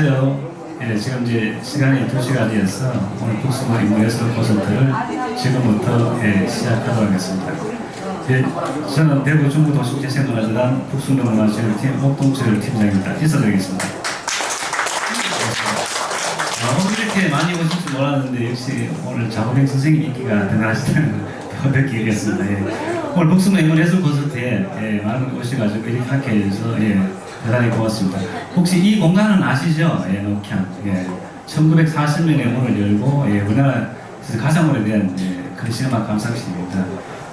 안녕하세요. 예, 지금 이제 시간이 2시간이어서 오늘 북수모 인문예술 콘서트를 지금부터 시작하도록 하겠습니다. 예, 저는 대구 중부도시재생문화재단 북수문화체육팀 옥동철 팀장입니다. 인사드리겠습니다. 오늘 이렇게 많이 오실 줄 몰랐는데 역시 오늘 장호병 선생님 인기가 대단하시다는 걸 느끼겠습니다. 오늘 북수모 인문예술 콘서트에 많은 분이 오셔가지고 이렇게 함께 해주셔서 대단히 고맙습니다. 혹시 이 공간은 아시죠? 녹향. 1940년에 문을 열고 우리나라에서 가장 오래된 그런 시네마 감상실입니다.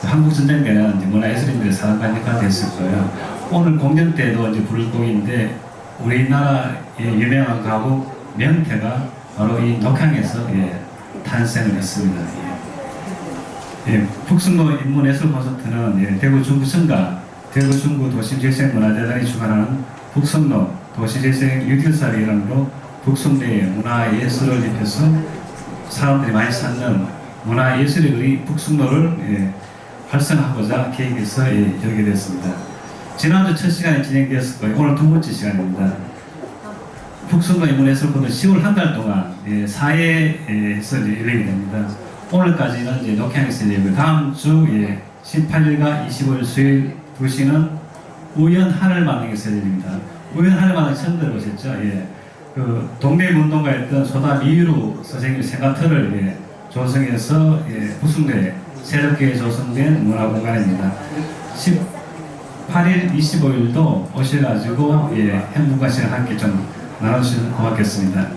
한국전쟁 때는 문화예술인들의 사랑받는 역할을 했을 거예요. 오늘 공연 때도 이제 부를 곡인데 우리나라의 유명한 가곡 명태가 바로 이 녹향에서 탄생을 했습니다. 북수모 인문예술 콘서트는 대구 중부청과 대구 중부 도시재생문화재단이 주관하는 북성로 도시재생 유딜사를 이름으로 북성내의 문화예술을 입혀서 사람들이 많이 찾는 문화예술의 거리 북성로를 활성화하고자 계획해서 열게 됐습니다. 지난주 첫 시간에 진행되었을 거예요. 오늘 두 번째 시간입니다. 북성로 인문예술콘은 10월 한 달 동안 4회에서 열리게 됩니다. 오늘까지는 이제 녹향에서 열리고 다음 주 18일과 25일 수요일 2시는 우연 하늘만행에서 열립니다. 우연 하늘만행 처음 들어보셨죠? 그 동네 운동가였던 소다 미유루 선생님 생가터를 조성해서 북성로에 새롭게 조성된 문화공간입니다. 18일, 25일도 오셔가지고 행복한 시간 함께 좀 나눠주시면 고맙겠습니다.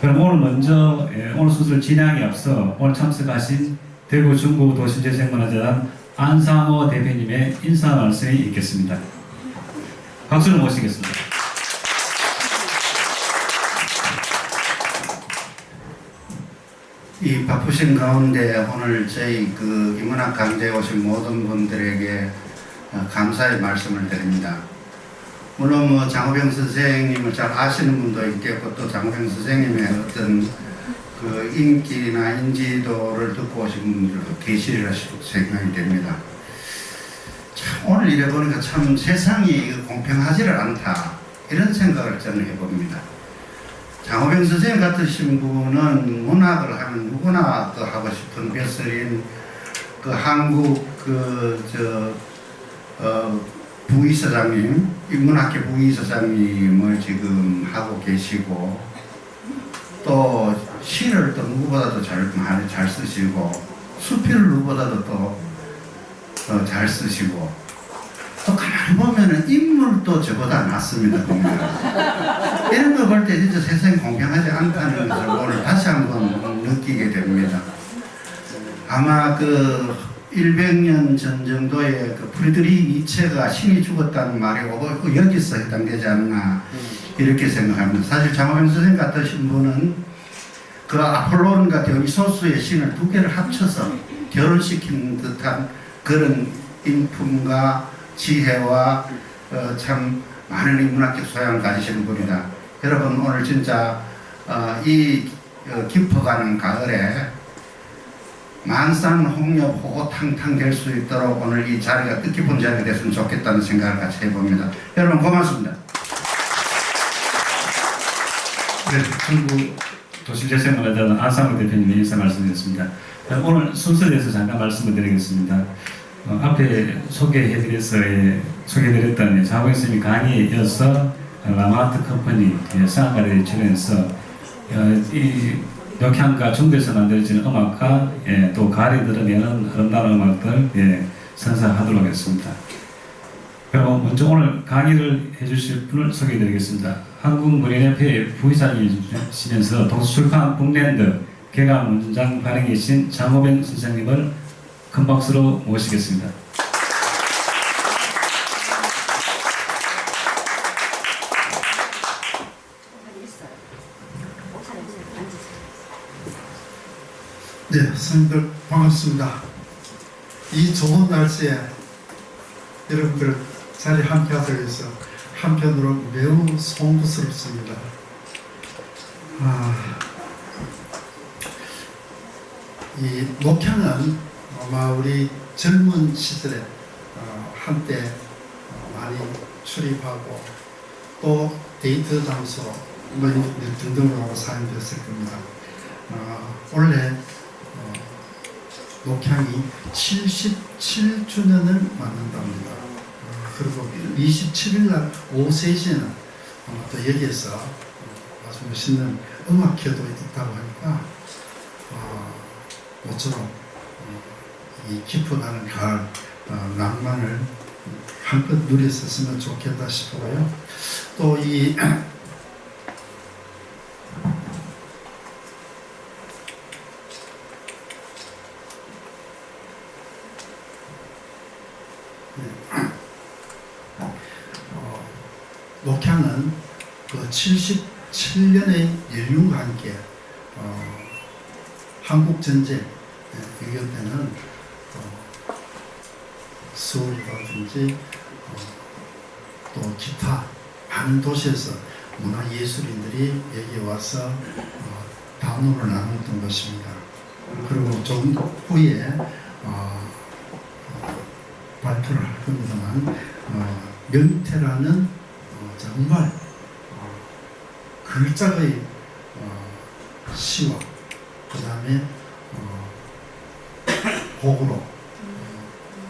그럼 오늘 먼저 오늘 순서를 진행하기 앞서 오늘 참석하신 대구 중부 도시재생문화재단 안상호 대표님의 인사 말씀이 있겠습니다. 박수를 모시겠습니다. 이 바쁘신 가운데 오늘 저희 그 인문학 강좌에 오신 모든 분들에게 감사의 말씀을 드립니다. 물론 장호병 선생님을 잘 아시는 분도 있겠고 또 장호병 선생님의 어떤 그 인기나 인지도를 듣고 오신 분들도 계시리라 생각이 됩니다. 참 오늘 이래 보니까 참 세상이 공평하지를 않다 이런 생각을 저는 해봅니다. 장호병 선생님 같으신 분은 문학을 하면 누구나 그 하고 싶은 벼슬인 그 한국 부의사장님, 인문학계 부의사장님을 지금 하고 계시고 또 시를 또 누구보다도 많이 잘 쓰시고 수필을 누구보다도 또 잘 쓰시고 또 가만히 보면은 인물도 저보다 낫습니다. 이런 걸 볼 때 진짜 세상이 공평하지 않다는 것을 오늘 다시 한번 느끼게 됩니다. 아마 그 100년 전 정도에 그 프리드리히 니체가 신이 죽었다는 말이 여기서 해당되지 않나 이렇게 생각합니다. 사실 장호병 선생님 같으신 분은 그 아폴론과 디오니소스의 신을 두 개를 합쳐서 결혼시킨 듯한 그런 인품과 지혜와 참 많은 인문학적 소양을 가지시는 분이다. 여러분 오늘 진짜 이 깊어가는 가을에 만산 홍역 호호탕탕 될 수 있도록 오늘 이 자리가 뜻깊은 자리가 됐으면 좋겠다는 생각을 같이 해봅니다. 여러분 고맙습니다. 중부 도시재생문화재단 안상호 대표님의 인사 말씀드렸습니다. 오늘 순서에 대해서 잠깐 말씀을 드리겠습니다. 앞에 소개해드렸던 장호병 선생님 강의에 이어서 라마트 컴퍼니 상가를 출연해서 이 녹향과 중도에서 만들어지는 음악과 또 가을이 들으면 아름다운 음악들 선사하도록 하겠습니다. 그럼 먼저 오늘 강의를 해주실 분을 소개해드리겠습니다. 한국문예협회 부의장이시면서 동서출판 북랜드 개강문장 발행에 계신 장호병 선생님을 큰 박수로 모시겠습니다. 네, 선생님들 반갑습니다. 이 좋은 날씨에 여러분들 자리 함께 하도록 해서 한편으로 매우 송구스럽습니다. 이 녹향은 아마 우리 젊은 시절에 한때 많이 출입하고 또 데이트 장소로 뭐 등등으로 하고 사용됐을 겁니다. 원래 녹향이 77주년을 맞는답니다. 그리고 27일 날 오후 3시에는 또 여기에서 아주 멋있는 음악회도 있다고 하니까 모처럼 이 깊어가는 가을 낭만을 한껏 누렸었으면 좋겠다 싶어요. 또 이 녹향은 그 77년의 연륜과 함께 한국 전쟁 이럴 때는 서울이라든지 또 기타 많은 도시에서 문화예술인들이 여기에 와서 담론을 나눴던 것입니다. 그리고 좀 후에 발표를 할 겁니다만 명태라는 정말 글자의 시와 그 다음에 곡으로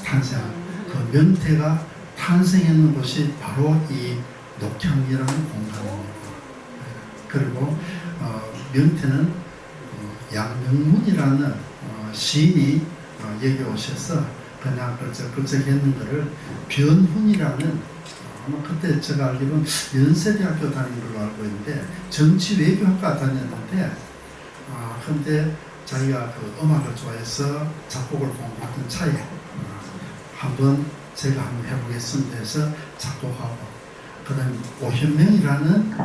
탄생한 그 명태가 탄생했는 곳이 바로 이 녹향이라는 공간입니다. 그리고 명태는 양명문이라는 시인이 여기 오셔서 그냥 글쩍글쩍했는 것을 변훈이라는 아마 그때 제가 알기로는 연세대학교 다닌 걸로 알고 있는데 정치외교학과 다녔는데 근데 자기가 그 음악을 좋아해서 작곡을 공부하던 차에 한번 제가 한번 해보겠습니다 해서 작곡하고 그 다음에 오현명이라는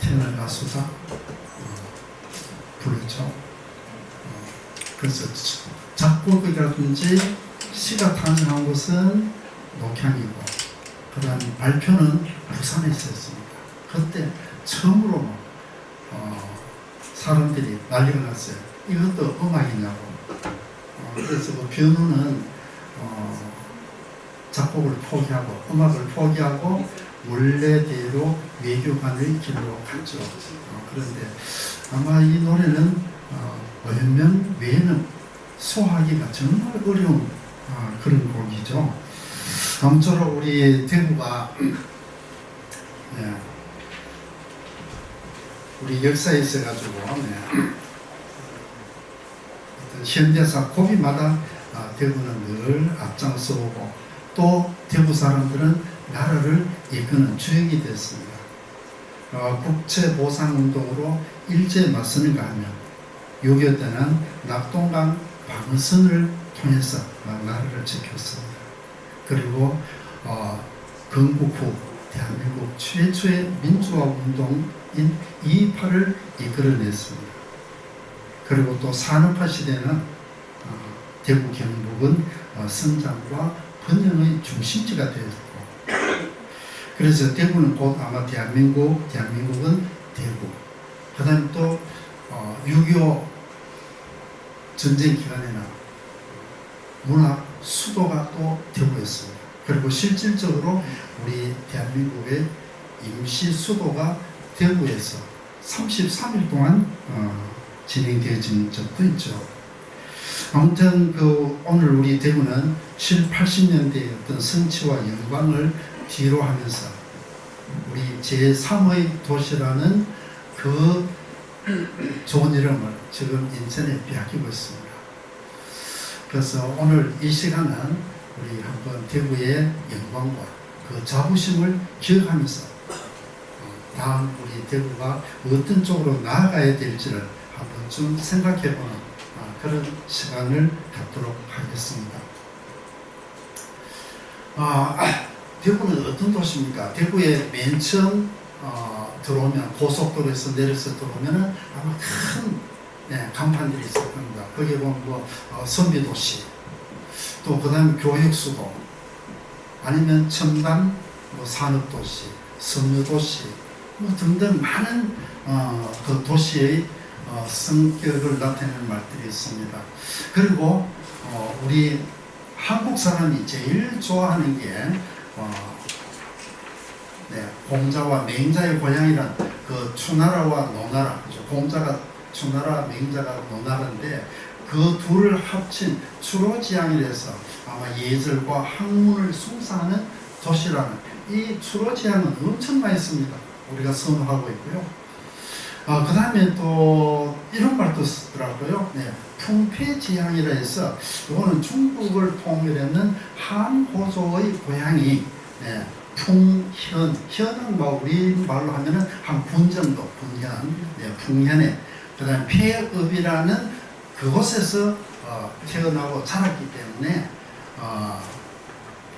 테너 가수가 불렀죠. 그래서 작곡이라든지 시가 탄생한 곳은 녹향이고 그 다음 발표는 부산에 있었습니다. 그때 처음으로 사람들이 난리가 났어요. 이것도 음악이냐고. 그래서 그 변호는 작곡을 포기하고 음악을 포기하고 원래대로 외교관의 길로 갔죠. 그런데 아마 이 노래는 오현명 외에는 소화하기가 정말 어려운 그런 곡이죠. 아무쪼록 우리 대구가 우리 역사에 있어가지고 어떤 현대사 고비마다 대구는 늘 앞장서오고 또 대구 사람들은 나라를 이끄는 주역이 됐습니다. 국채보상운동으로 일제에 맞서는가 하면 6.25 때는 낙동강 방선을 통해서 나라를 지켰습니다. 그리고 건국 후 대한민국 최초의 민주화 운동인 2.28을 이끌어냈습니다. 그리고 또 산업화 시대는 대구 경북은 성장과 번영의 중심지가 되었고 그래서 대구는 곧 아마 대한민국은 대구 그 다음에 또 6.25 전쟁 기간에는 문학 수도가 또 대구였습니다. 그리고 실질적으로 우리 대한민국의 임시 수도가 대구에서 33일 동안 진행되어진 적도 있죠. 아무튼 오늘 우리 대구는 7, 80년대의 어떤 성취와 영광을 뒤로 하면서 우리 제3의 도시라는 그 좋은 이름을 지금 인천에 빼앗기고 있습니다. 그래서 오늘 이 시간은 우리 한번 대구의 영광과 그 자부심을 기억하면서 다음 우리 대구가 어떤 쪽으로 나아가야 될지를 한번 좀 생각해보는 그런 시간을 갖도록 하겠습니다. 대구는 어떤 도시입니까? 대구에 맨 처음 들어오면 고속도로에서 내려서 들어오면 아마 큰 간판들이 있을 겁니다. 거기에 보면 선비도시, 또 그 다음에 교육수도, 아니면 첨단 산업도시, 섬유도시, 등등 많은 그 도시의 성격을 나타내는 말들이 있습니다. 그리고 우리 한국 사람이 제일 좋아하는 게 공자와 맹자의 고향이란 그 그 추나라와 노나라, 그죠? 공자가 추나라, 맹자가 노나라인데 그 둘을 합친 추로지향이라서 아마 예절과 학문을 숭상하는 도시라는 이 추로지향은 엄청 많이 씁니다. 우리가 선호하고 있고요. 그 다음에 또 이런 말도 쓰더라고요. 네, 풍패지향이라 해서 이거는 중국을 통일했는 한호조의 고향이 네, 풍현, 현은 뭐 우리 말로 하면은 한 군 정도, 분현, 네, 풍현에 그 다음에 폐업이라는 그곳에서 태어나고 자랐기 때문에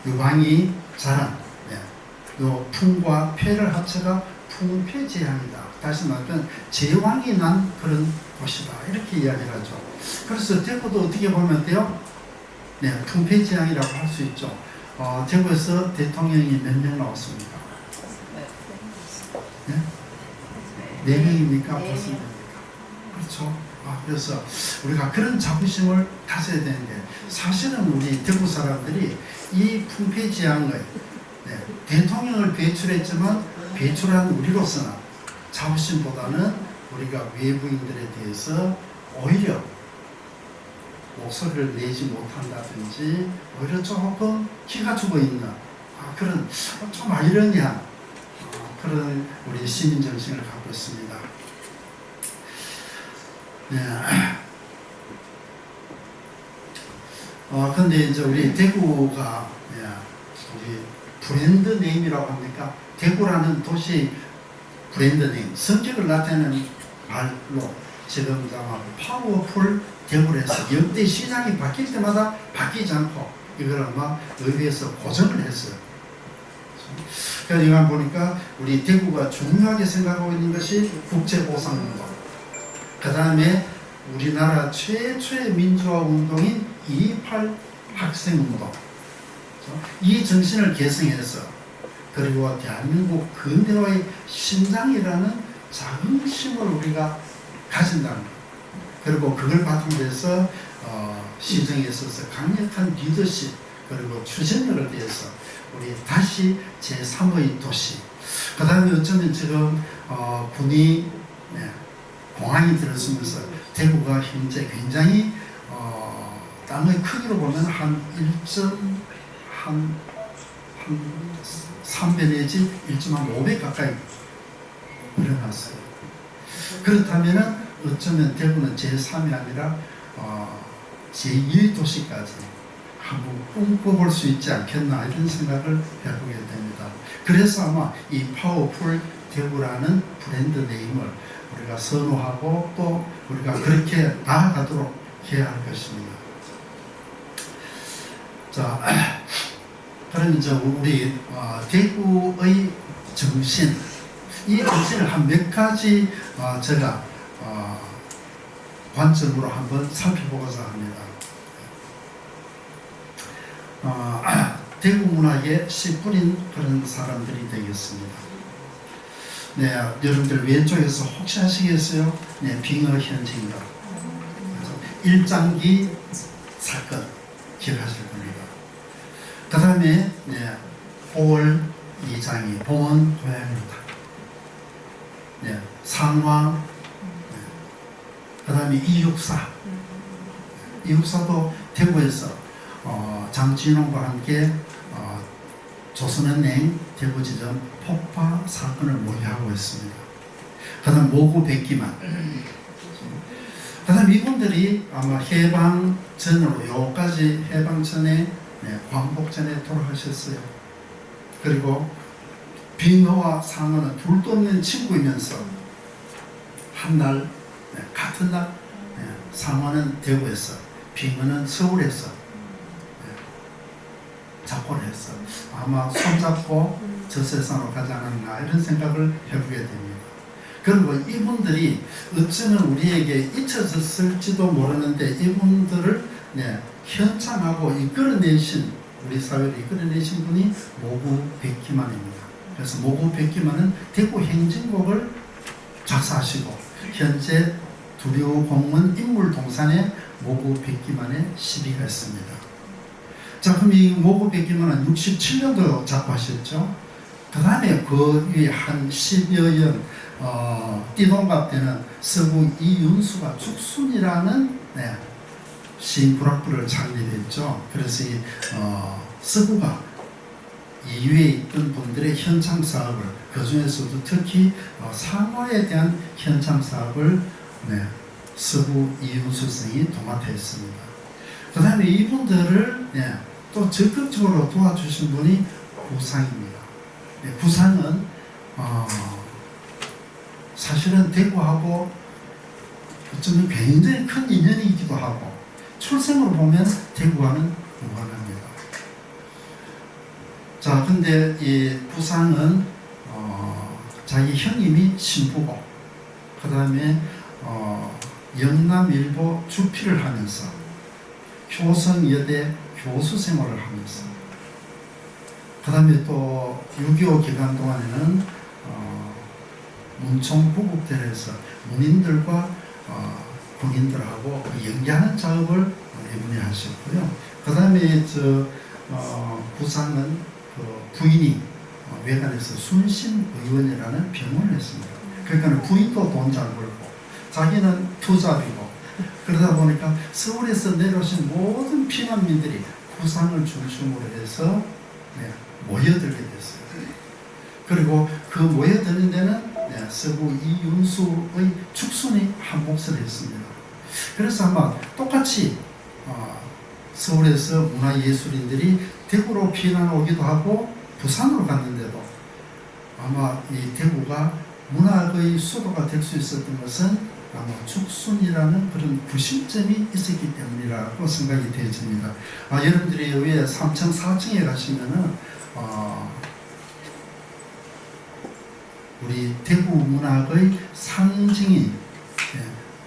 유방이 자란 네, 요 풍과 폐를 합쳐가 풍패제향이다. 다시 말하면 제왕이 난 그런 곳이다. 이렇게 이야기를 하죠. 그래서 대구도 어떻게 보면 돼요? 네, 풍패제향이라고 할 수 있죠. 대구에서 대통령이 몇 명 나왔습니까? 네? 4명입니까? 벌써 그렇죠. 그래서 우리가 그런 자부심을 가져야 되는데 사실은 우리 대구 사람들이 이 풍패지향의 네, 대통령을 배출했지만 배출한 우리로서는 자부심보다는 우리가 외부인들에 대해서 오히려 목소리를 내지 못한다든지 오히려 조금 기가 죽어있는 그런 좀 아이러니한 그런 우리 시민정신을 갖고 있습니다. 네. 근데 이제 우리 대구가 우리 브랜드 네임이라고 합니까? 대구라는 도시 브랜드 네임, 성격을 나타내는 말로 지금 아마 파워풀 대구를 해서 역대 시장이 바뀔 때마다 바뀌지 않고 이걸 아마 의회에서 고정을 했어요. 그래서 이거 보니까 우리 대구가 중요하게 생각하고 있는 것이 국제보상운동, 그 다음에 우리나라 최초의 민주화 운동인 2.28 학생운동, 이 정신을 계승해서 그리고 대한민국 근대화의 심장이라는 자긍심을 우리가 가진다는 것, 그리고 그걸 바탕으로 해서 시정에 있어서 강력한 리더십 그리고 추진력을 위해서 우리 다시 제3의 도시, 그 다음에 어쩌면 지금 군이 공항이 들어서면서 대구가 현재 굉장히 땅의 크기로 보면 한 3배 내지 1.5배 가까이 늘어났어요. 그렇다면 어쩌면 대구는 제3이 아니라 제1도시까지 한번 꿈꿔볼 수 있지 않겠나 이런 생각을 해보게 됩니다. 그래서 아마 이 파워풀 대구라는 브랜드 네임을 우리가 선호하고 또 우리가 그렇게 나아가도록 해야 할 것입니다. 자, 그럼 이제 우리 대구의 정신, 이 정신을 한 몇 가지 제가 관점으로 한번 살펴보고자 합니다. 대구 문화에 씨 뿌린 그런 사람들이 되겠습니다. 네, 여러분들 왼쪽에서 혹시 아시겠어요? 네, 빙하 현지인가. 일장기 사건 기억하실 겁니다. 그 다음에 호월 이장이 봉헌 고향입니다. 네, 상화, 그 다음에 이육사도 대구에서 장진홍과 함께 조선은행 대구지점 폭파 사건을 모의하고 있습니다. 그 다음 모구 백기만, 그 다음 이분들이 아마 해방 전으로 요까지 해방 전에 광복 전에 돌아가셨어요. 그리고 빙하와 상어는 둘도 없는 친구이면서 한날 같은 날 상어는 대구에서 빙하는 서울에서 작고를 했어. 아마 손잡고 저 세상으로 가지 않았나 이런 생각을 해보게 됩니다. 그리고 이분들이 어쩌면 우리에게 잊혀졌을지도 모르는데 이분들을 현창하고 이끌어내신, 우리 사회를 이끌어내신 분이 모구 백기만입니다. 그래서 모구 백기만은 대구 행진곡을 작사하시고 현재 두류공문 인물동산에 모구 백기만의 시비가 있습니다. 자, 그럼 이 모구 백기만은 67년도 작곡하셨죠. 그 다음에 그 위에 한 10여 년 띠동갑 때는 서구 이윤수가 죽순이라는 시인 부락부를 창립했죠. 그래서 이 서구가 이외에 있던 분들의 현장 사업을, 그 중에서도 특히 상어에 대한 현장 사업을 서구 이윤수 선생이 도맡아했습니다. 그 다음에 이분들을 또 적극적으로 도와주신 분이 구상입니다. 구상은 사실은 대구하고 어쩌면 굉장히 큰 인연이기도 하고, 출생으로 보면 대구와는 무관합니다. 자, 근데 이 구상은 자기 형님이 신부고, 그 다음에 영남일보 주필을 하면서 효성여대 교수 생활을 하면서, 그 다음에 또 6.25 기간 동안에는 문총 부국대에서 문인들과 군인들하고 연기하는 작업을 이분이 하셨고요. 그 다음에 부산은 부인이 외관에서 순심의원이라는 병원을 했습니다. 그러니까 부인도 돈 잘 벌고 자기는 투잡이고, 그러다 보니까 서울에서 내려오신 모든 피난민들이 부산을 중심으로 해서 모여들게 됐어요. 그리고 그 모여드는 데는 서구 이윤수의 축순이 한 몫을 했습니다. 그래서 아마 똑같이 서울에서 문화예술인들이 대구로 피난 오기도 하고 부산으로 갔는데도 아마 이 대구가 문학의 수도가 될 수 있었던 것은 아마 축순이라는 그런 구심점이 있었기 때문이라고 생각이 되어집니다. 여러분들이 위에 3층, 4층에 가시면은 우리 대구 문학의 상징인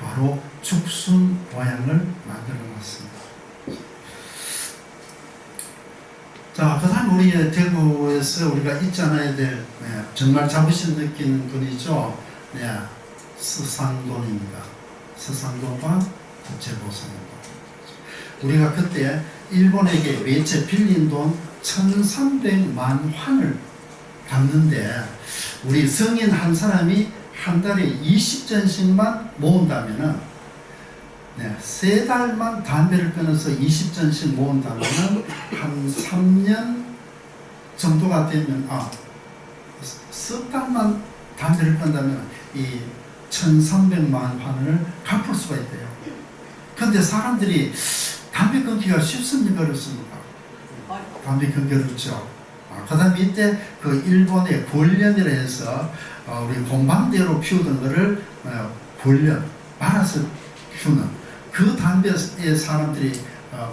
바로 죽순 모양을 만들어 놨습니다. 자, 그 다음 우리 대구에서 우리가 잊지 않아야 될 정말 자부심 느끼는 분이죠. 서상돈입니다. 서상돈과 국제보상입니다. 우리가 그때 일본에게 매체 빌린 돈 1300만 환을 갚는데, 우리 성인 한 사람이 한 달에 20전씩만 모은다면은, 3달만 담배를 끊어서 20전씩 모은다면은 한 3년 정도가 되면, 석 달만 담배를 끊다면 이 1300만 환을 갚을 수가 있대요. 근데 사람들이 담배 끊기가 쉽습니까? 어렵습니까? 담배 끊기 어렵죠. 그 다음에 이때 그 일본의 권련이라 해서 우리 공방대로 피우던 거를 권련, 말아서 피우는 그 담배에 사람들이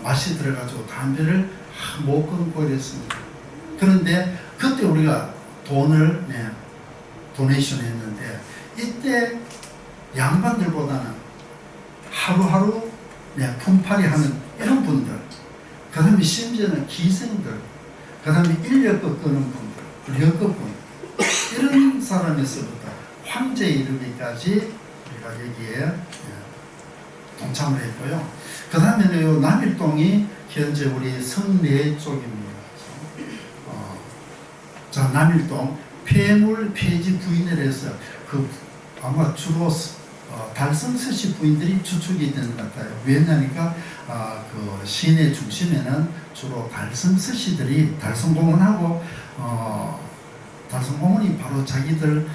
맛이 들어가지고 담배를 못 끊고 이랬습니다. 그런데 그때 우리가 돈을 도네이션 했는데, 이때 양반들보다는 하루하루 품팔이 하는 이런 분들, 그 다음에 심지어는 기생들, 그 다음에 인력 끄는 분들, 여급분, 이런 사람에서부터 황제에 이르기까지 우리가 여기에 동참을 했고요. 그 다음에는 남일동이 현재 우리 성내 쪽입니다. 자, 남일동 폐물 폐지 부인을 해서 아마 주로 달성서시 부인들이 주축이 되는 것 같아요. 왜냐니까 그 시내 중심에는 주로 달성서시들이 달성공원하고 달성공원이 바로 자기들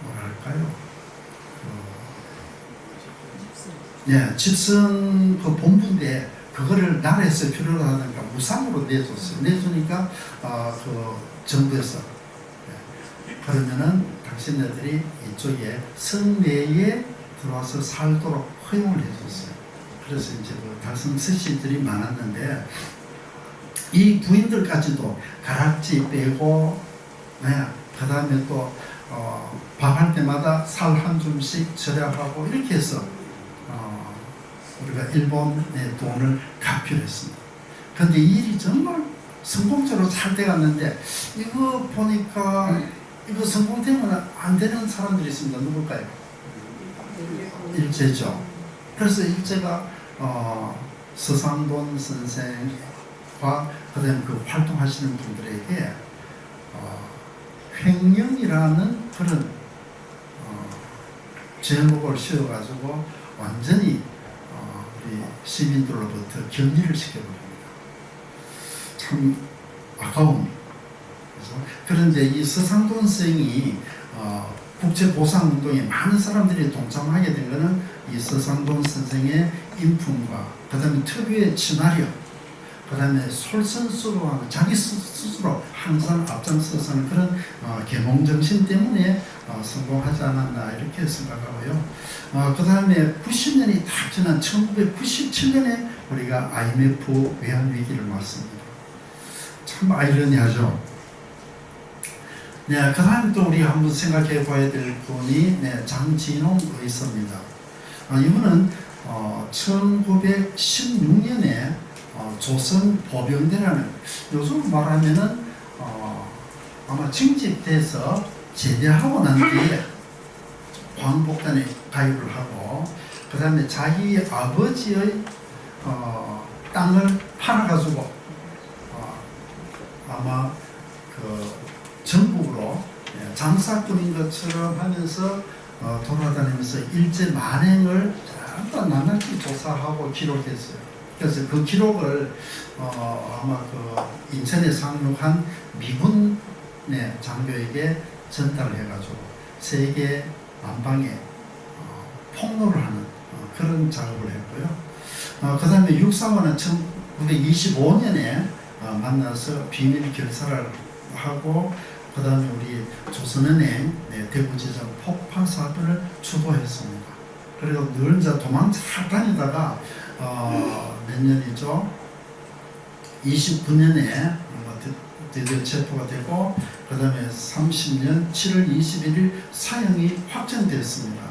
뭐랄까요? 집성 그 본부인데 그거를 나라에서 필요로 하니까 무상으로 내줬어요. 내주니까 그 정부에서 그러면은 당신네들이 이쪽에 성내에 들어와서 살도록 허용을 해줬어요. 그래서 이제 그 달성 서씨들이 많았는데, 이 부인들까지도 가락지 빼고, 그 다음에 또 밥할 때마다 살 한 줌씩 절약하고 이렇게 해서 우리가 일본의 돈을 갚기로 했습니다. 그런데 이 일이 정말 성공적으로 잘 돼갔는데, 이거 보니까 이거 성공되면 안 되는 사람들이 있습니다. 누굴까요? 일제죠. 그래서 일제가 서상돈 선생과 그다음에 그 활동하시는 분들에게 횡령이라는 그런 제목을 씌워가지고 완전히 우리 시민들로부터 격리를 시켜버립니다. 참 아까운. 그런데 이 서상돈 선생이 국제보상운동에 많은 사람들이 동참하게 된 것은 이 서상돈 선생의 인품과 그 다음에 특유의 친화력, 그 다음에 솔선수범하고 자기 스스로 항상 앞장서서는 그런 계몽정신 때문에 성공하지 않았나 이렇게 생각하고요. 그 다음에 90년이 딱 지난 1997년에 우리가 IMF 외환위기를 맞습니다. 참 아이러니하죠. 네, 그 다음에 또 우리 한번 생각해 봐야 될 분이 장진홍 의사입니다. 이분은 1916년에 조선 보병대라는, 요즘 말하면은 아마 징집돼서 제대하고 난 뒤에 광복단에 가입을 하고, 그 다음에 자기 아버지의 땅을 팔아가지고 아마 그 전국으로 장사꾼인 것처럼 하면서 돌아다니면서 일제 만행을 전부 낱낱이 조사하고 기록했어요. 그래서 그 기록을 아마 그 인천에 상륙한 미군 장교에게 전달을 해가지고 세계 만방에 폭로를 하는 그런 작업을 했고요. 그 다음에 육사원은 1925년에 만나서 비밀 결사를 하고, 그 다음에 우리 조선은행 대구지점 폭파 사건을 주도했습니다. 그리고 늘 이제 도망 잘 다니다가 몇 년이죠? 29년에 드디어 체포가 되고, 그 다음에 30년 7월 21일 사형이 확정됐습니다.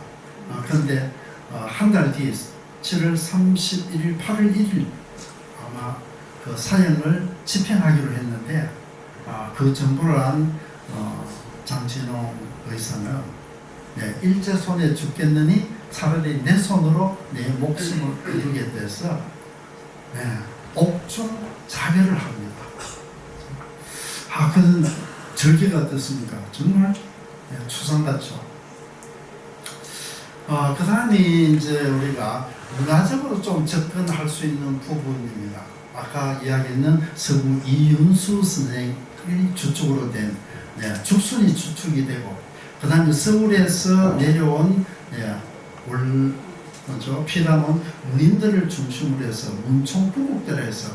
그런데 한 달 뒤에 7월 31일, 8월 1일 아마 그 사형을 집행하기로 했는데, 그 정보를 안 장진홍 의사는 일제 손에 죽겠느니 차라리 내 손으로 내 목숨을 이루게 돼서 옥중 자결을 합니다. 그건 절개가 어떻습니까? 정말 추상 같죠. 그 다음에 이제 우리가 문화적으로 좀 접근할 수 있는 부분입니다. 아까 이야기했는 서구 이윤수 선생이 주축으로 된 죽순이 주축이 되고, 그 다음에 서울에서 내려온 피라몬 문인들을 중심으로 해서 문총 부국대라 해서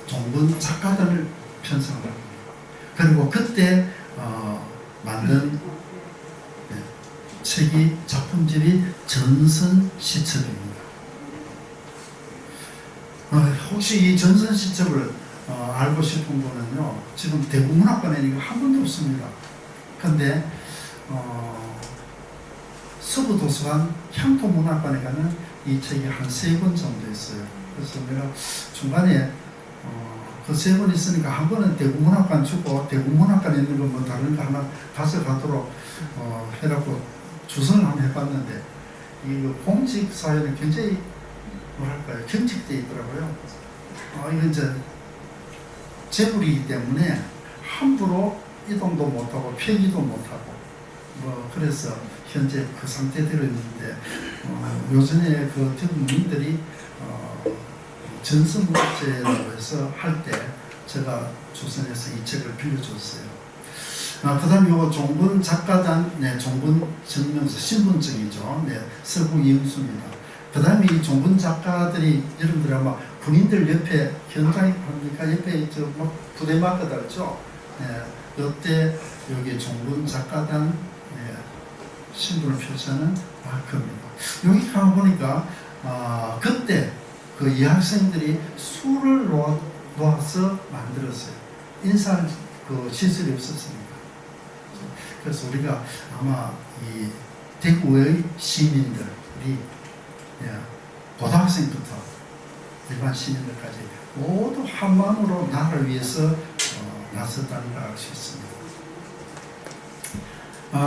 종군 작가들을 편성합니다. 그리고 그때 만든 책이 작품집이 전선시첩입니다. 혹시 이 전선시첩을 알고 싶은 분은요, 지금 대구문학관에 이거 한 번도 없습니다. 근데 서부도서관 향토문학관에 가면 이 책이 한 3권 정도 있어요. 그래서 내가 중간에 그 3권 있으니까 한 번은 대구문학관 주고, 대구문학관에 있는 거 뭐 다른 거 하나 가져가도록 해갖고 주선을 한번 해봤는데, 이 공직 사회는 굉장히 뭐랄까요, 경직되어 있더라고요. 이건 이제 재물이기 때문에 함부로 이동도 못하고 폐기도 못하고 그래서 현재 그 상태대로 있는데, 요전에 그 대부분들이 전선문제라고 해서 할 때 제가 조선에서 이 책을 빌려줬어요. 그 다음에 요거 종군 작가단, 종군 증명서, 신분증이죠. 서구 이윤수입니다. 그 다음에 이 종군 작가들이, 여러분들 아마 군인들 옆에 현장에 보니까 옆에 부대 마크 달죠. 이때 여기 종군 작가단 신분을 표시하는 마크입니다. 여기 가면 보니까 그때 그 여학생들이 술을 놓아서 만들었어요. 인사 그 시설이 없었습니다. 그래서 우리가 아마 이 대구의 시민들이 고등학생부터 일반 시민들까지 모두 한 마음으로 나라를 위해서 나섰다는 걸 알 수 있습니다.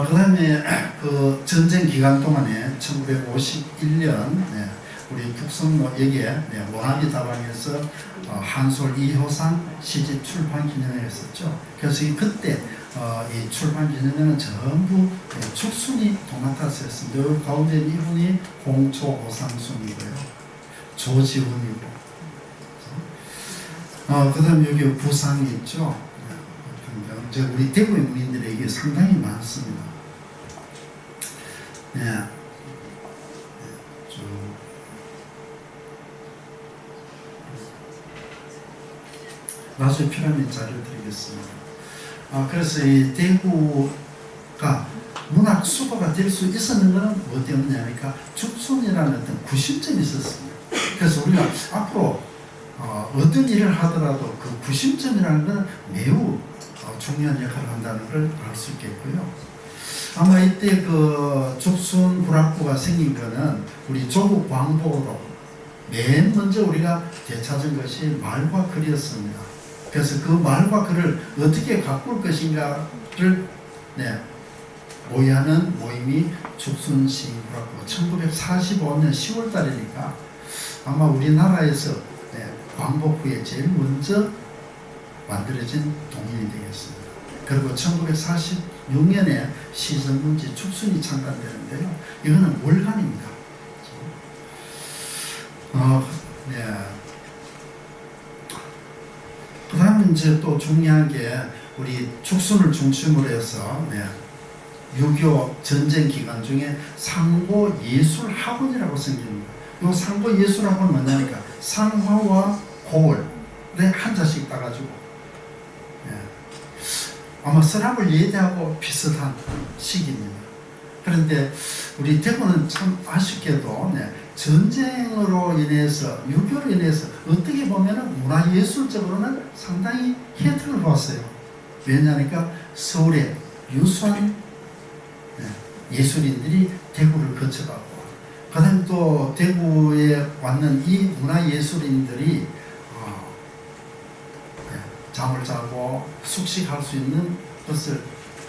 그 다음에 그 전쟁 기간 동안에 1951년 우리 북성로 여기에 모나비 다방에서 한솔 이효상 시집 출판 기념회를 했었죠. 그래서 그때 이 출판 기념회는 전부 축순이 도맡아서 했습니다. 여기 가운데 이분이 공초오상순이고요. 조지훈이고. 그 다음에 여기 부상이 있죠. 이제 우리 대구의 문인들에게 상당히 많습니다. 네. 나중에 피라미드 자료를 드리겠습니다. 그래서 이 대구가 문학 수도가 될 수 있었는 것은 뭐 때문이냐니까 죽순이라는 어떤 구심점이 있었습니다. 그래서 우리가 앞으로 어떤 일을 하더라도 그 구심점이라는 것은 매우 중요한 역할을 한다는 걸 알 수 있겠고요. 아마 이때 그 죽순 불악부가 생긴 것은 우리 조국 광복으로 맨 먼저 우리가 되찾은 것이 말과 글이었습니다. 그래서 그 말과 글을 어떻게 가꿀 것인가를 모의하는 모임이 죽순시인불악부 1945년 10월 달이니까 아마 우리나라에서 광복 후에 제일 먼저 만들어진 동인이 되겠습니다. 그리고 1946년에 시정문지 죽순이 창간되는데요. 이거는 월간입니다. 그 다음에 이제 또 중요한 게 우리 죽순을 중심으로 해서 6.25 전쟁 기간 중에 상고예술학원이라고 생깁니다. 이 상고예술학원은 뭐냐니까 상화와 고을에 한자씩 따가지고 아마 서랍을 예대하고 비슷한 시기입니다. 그런데 우리 대구는 참 아쉽게도 전쟁으로 인해서 6.25로 인해서 어떻게 보면 문화예술적으로는 상당히 혜택을 봤어요. 왜냐하니까 서울에 유수한 예술인들이 대구를 거쳐가고 그 다음에 또 대구에 왔는 이 문화예술인들이 잠을 자고 숙식할 수 있는 것을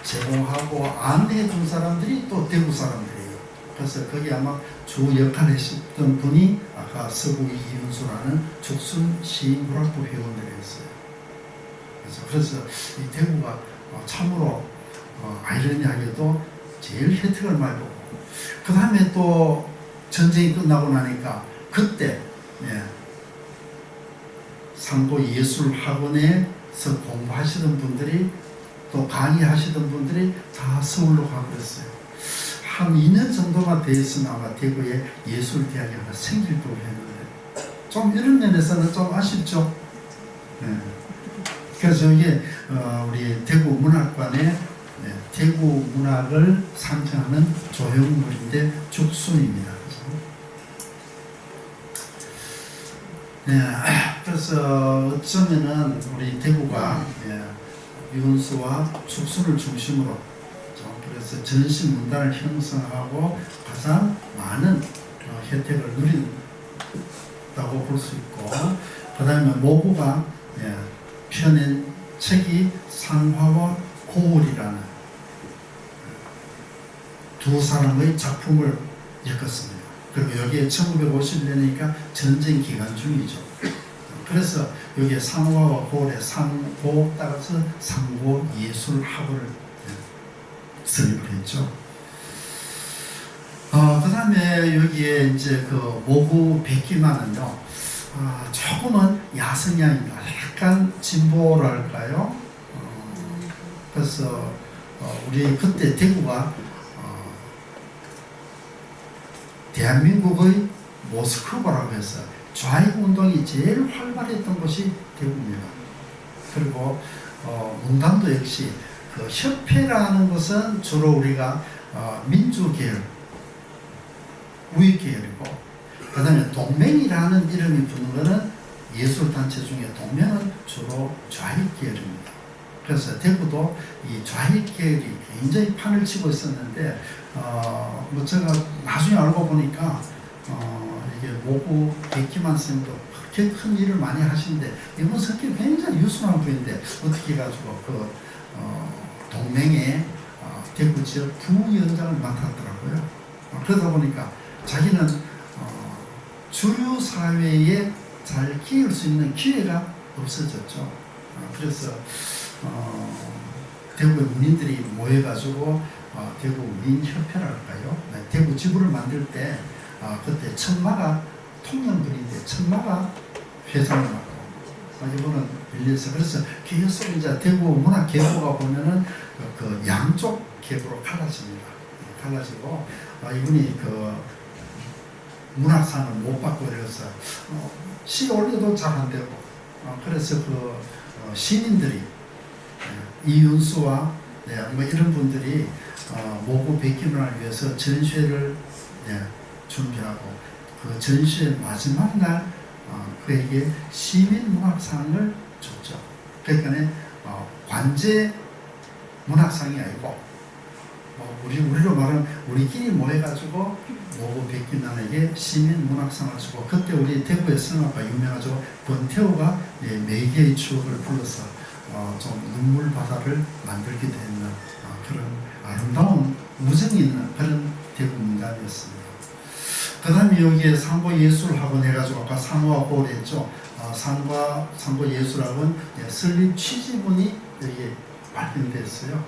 제공하고 안내해 준 사람들이 또 대구 사람들이에요. 그래서 거기 아마 주 역할을 했던 분이 아까 서구 이윤수라는 죽순 시인불악부 회원들이었어요. 그래서 이 대구가 참으로 아이러니하게도 제일 혜택을 많이 보고 그 다음에 또 전쟁이 끝나고 나니까 그때 상고예술학원에서 공부하시던 분들이 또 강의하시던 분들이 다 서울로 가버렸어요. 한 2년 정도만 돼 있으면 아마 대구에 예술대학이 하나 생길 거로 했는데 좀 이런 면에서는 좀 아쉽죠. 그래서 이게 우리 대구 문학관에 대구 문학을 상징하는 조형물인데 죽순입니다. 그래서 어쩌면은 우리 대구가 윤수와 죽순을 중심으로 그래서 전시 문화를 형성하고 가장 많은 혜택을 누린다고 볼 수 있고 그 다음에 모구가 펴낸 책이 상화와 고을이라는 두 사람의 작품을 엮었습니다. 그리고 여기에 1950년이니까 전쟁 기간 중이죠. 그래서 여기에 상화와 고을에 상고 따라서 상고예술학원을 설립을 했죠. 그 다음에 여기에 이제 그 모구 백기만은요, 조금은 야성향입니다. 약간 진보랄까요? 그래서 우리 그때 대구가 대한민국의 모스크바라고 해서 좌익운동이 제일 활발했던 곳이 대구입니다. 그리고 문단도 역시 그 협회라는 것은 주로 우리가 민주계열, 우익계열이고 그 다음에 동맹이라는 이름이 붙는 것은 예술단체 중에 동맹은 주로 좌익계열입니다. 그래서 대구도 이 좌익계열이 굉장히 판을 치고 있었는데 뭐 제가 나중에 알고 보니까 이게 모구 백기만 선생님도 그렇게 큰 일을 많이 하시는데 이분 성격이 굉장히 유순한 분인데 어떻게 해가지고 그 동맹의 대구 지역 부위원장을 맡았더라고요. 그러다 보니까 자기는 주류 사회에 잘 끼울 수 있는 기회가 없어졌죠. 그래서 대구의 문인들이 모여가지고 대구 문인협회랄까요? 대구 지부를 만들 때 그때 천마가 통념군인데 천마가 회장을 맡고 이분은 빌려서 그래서 계속 이제 대구 문화 계보가 보면은 그 양쪽 계보로 갈라집니다. 갈라지고 이분이 그 문학상을 못 받고 그래서 시 올려도 잘 안 되고 그래서 그 시민들이 이윤수와 뭐 이런 분들이 모구 백기문화를 위해서 전시회를 준비하고 그 전시회 마지막 날 그에게 시민문학상을 줬죠. 그러니까 관제 문학상이 아니고 우리로 말하면 우리끼리 모여가지고 모구 백기문화에게 시민문학상을 주고 그때 우리 대구의 성악가 유명하죠. 권태호가 네 개의 추억을 불러서 좀 눈물 바다를 만들게 되는 그런 아름다운 우정이 있는 그런 대구 문단이었습니다. 그 다음에 여기에 상고예술학원 해가지고 아까 상호하고 했죠. 상고예술학원 설립 취지문이 여기에 발표됐어요.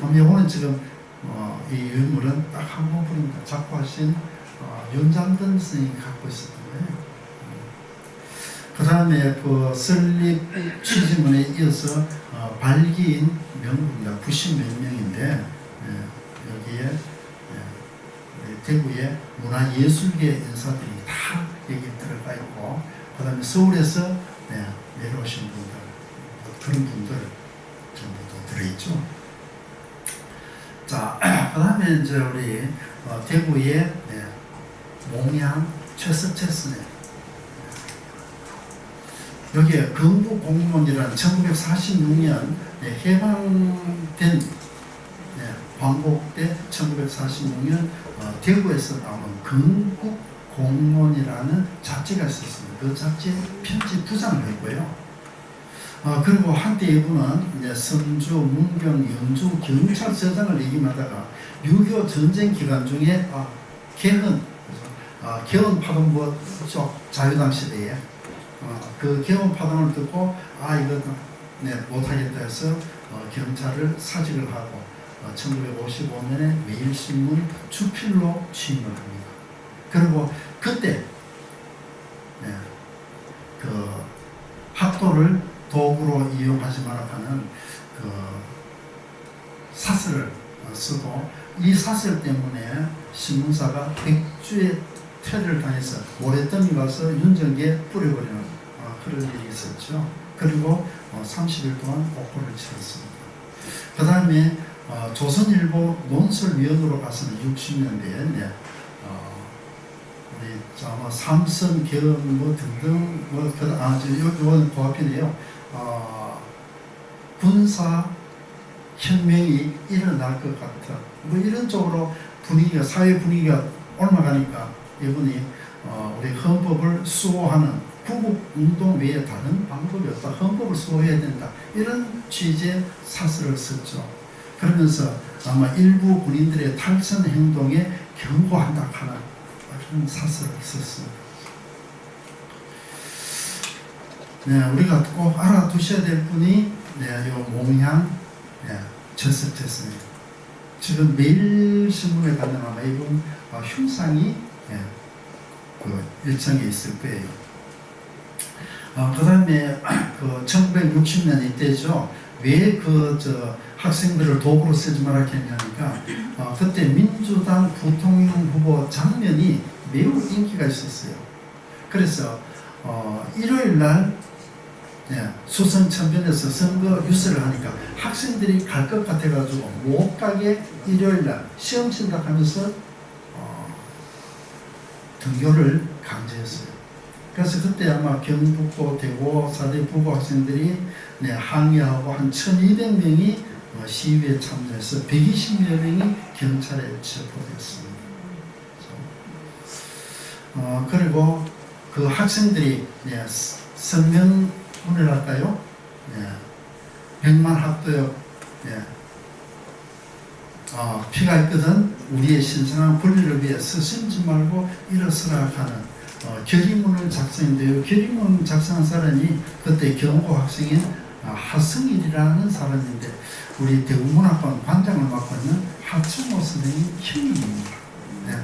이거는 지금 이 유물은 딱 한 부분입니다. 작고하신 윤장근 스님이 갖고 있었던 거예요. 그 다음에 그 설립 취지문에 이어서 발기인 명부입니다. 90몇 명인데 여기에 대구의 문화예술계 인사들이 다 여기 들어가 있고 그 다음에 서울에서 내려오신 분들 그런 분들 전부 다 들어있죠. 자, 그 다음에 이제 우리 대구의 몽양 최석채스님 여기에 건국공무원이라는 1946년 해방된 광복 때 1946년 대구에서 나오는 건국공무원이라는 잡지가 있었습니다. 그 잡지에 편집 부장을 했고요. 그리고 한때 이분은 이제 성주, 문경, 영주 경찰서장을 역임하다가 6.25 전쟁 기간 중에 개헌, 개헌파동부 쪽 자유당 시대에 그 개헌파동을 듣고 이거 못하겠다 해서 경찰을 사직을 하고 1955년에 매일신문 주필로 취임을 합니다. 그리고 그때 그 학도를 도구로 이용하지 말아 하는 그 사설을 쓰고 이 사설 때문에 신문사가 백주의 퇴를 당해서 모래더미 가서 윤정기에 뿌려버리는 그런 일이 있었죠. 그리고 30일 동안 옥고를 치렀습니다. 그 다음에 조선일보 논설위원으로 가서는 60년대에 우리 아마 삼선 개헌 뭐 등등 이건 그 앞이네요. 군사 혁명이 일어날 것 같아. 뭐 이런 쪽으로 분위기가 사회 분위기가 올라가니까 이분이 우리 헌법을 수호하는 구국운동 외에 다른 방법이 없다. 헌법을 수호해야 된다. 이런 취지의 사설을 썼죠. 그러면서 아마 일부 군인들의 탈선 행동에 경고한다 하는 그런 사설을 썼습니다. 우리가 꼭 알아두셔야 될 분이 요 몽양 최석채스님. 지금 매일신문에 가면 아마 이분 흉상이 그 일정에 있을 거예요. 그 다음에 그 1960년 이때죠. 왜 학생들을 도구로 쓰지 말라 했냐니까 그때 민주당 부통령 후보 장면이 매우 인기가 있었어요. 그래서 일요일 날 수성천변에서 선거 유세를 하니까 학생들이 갈 것 같아가지고 못 가게 일요일 날 시험 친다 하면서 등교를 강제했어요. 그래서 그때 아마 경북고, 대구, 사대, 부고 학생들이 항의하고 한 1200명이 시위에 참여해서 120여 명이 경찰에 체포됐습니다. 그리고 그 학생들이 성명문이랄까요? 백만 학도역 피가 있거든 우리의 신성한 권리를 위해 서심지 말고 일어서라 하는 결의문을 작성인데요. 결의문 작성한 사람이 그때 경고 학생인 하승일이라는 사람인데 우리 대구문학관 관장을 맡고 있는 하충호 선생님 형님입니다. 네,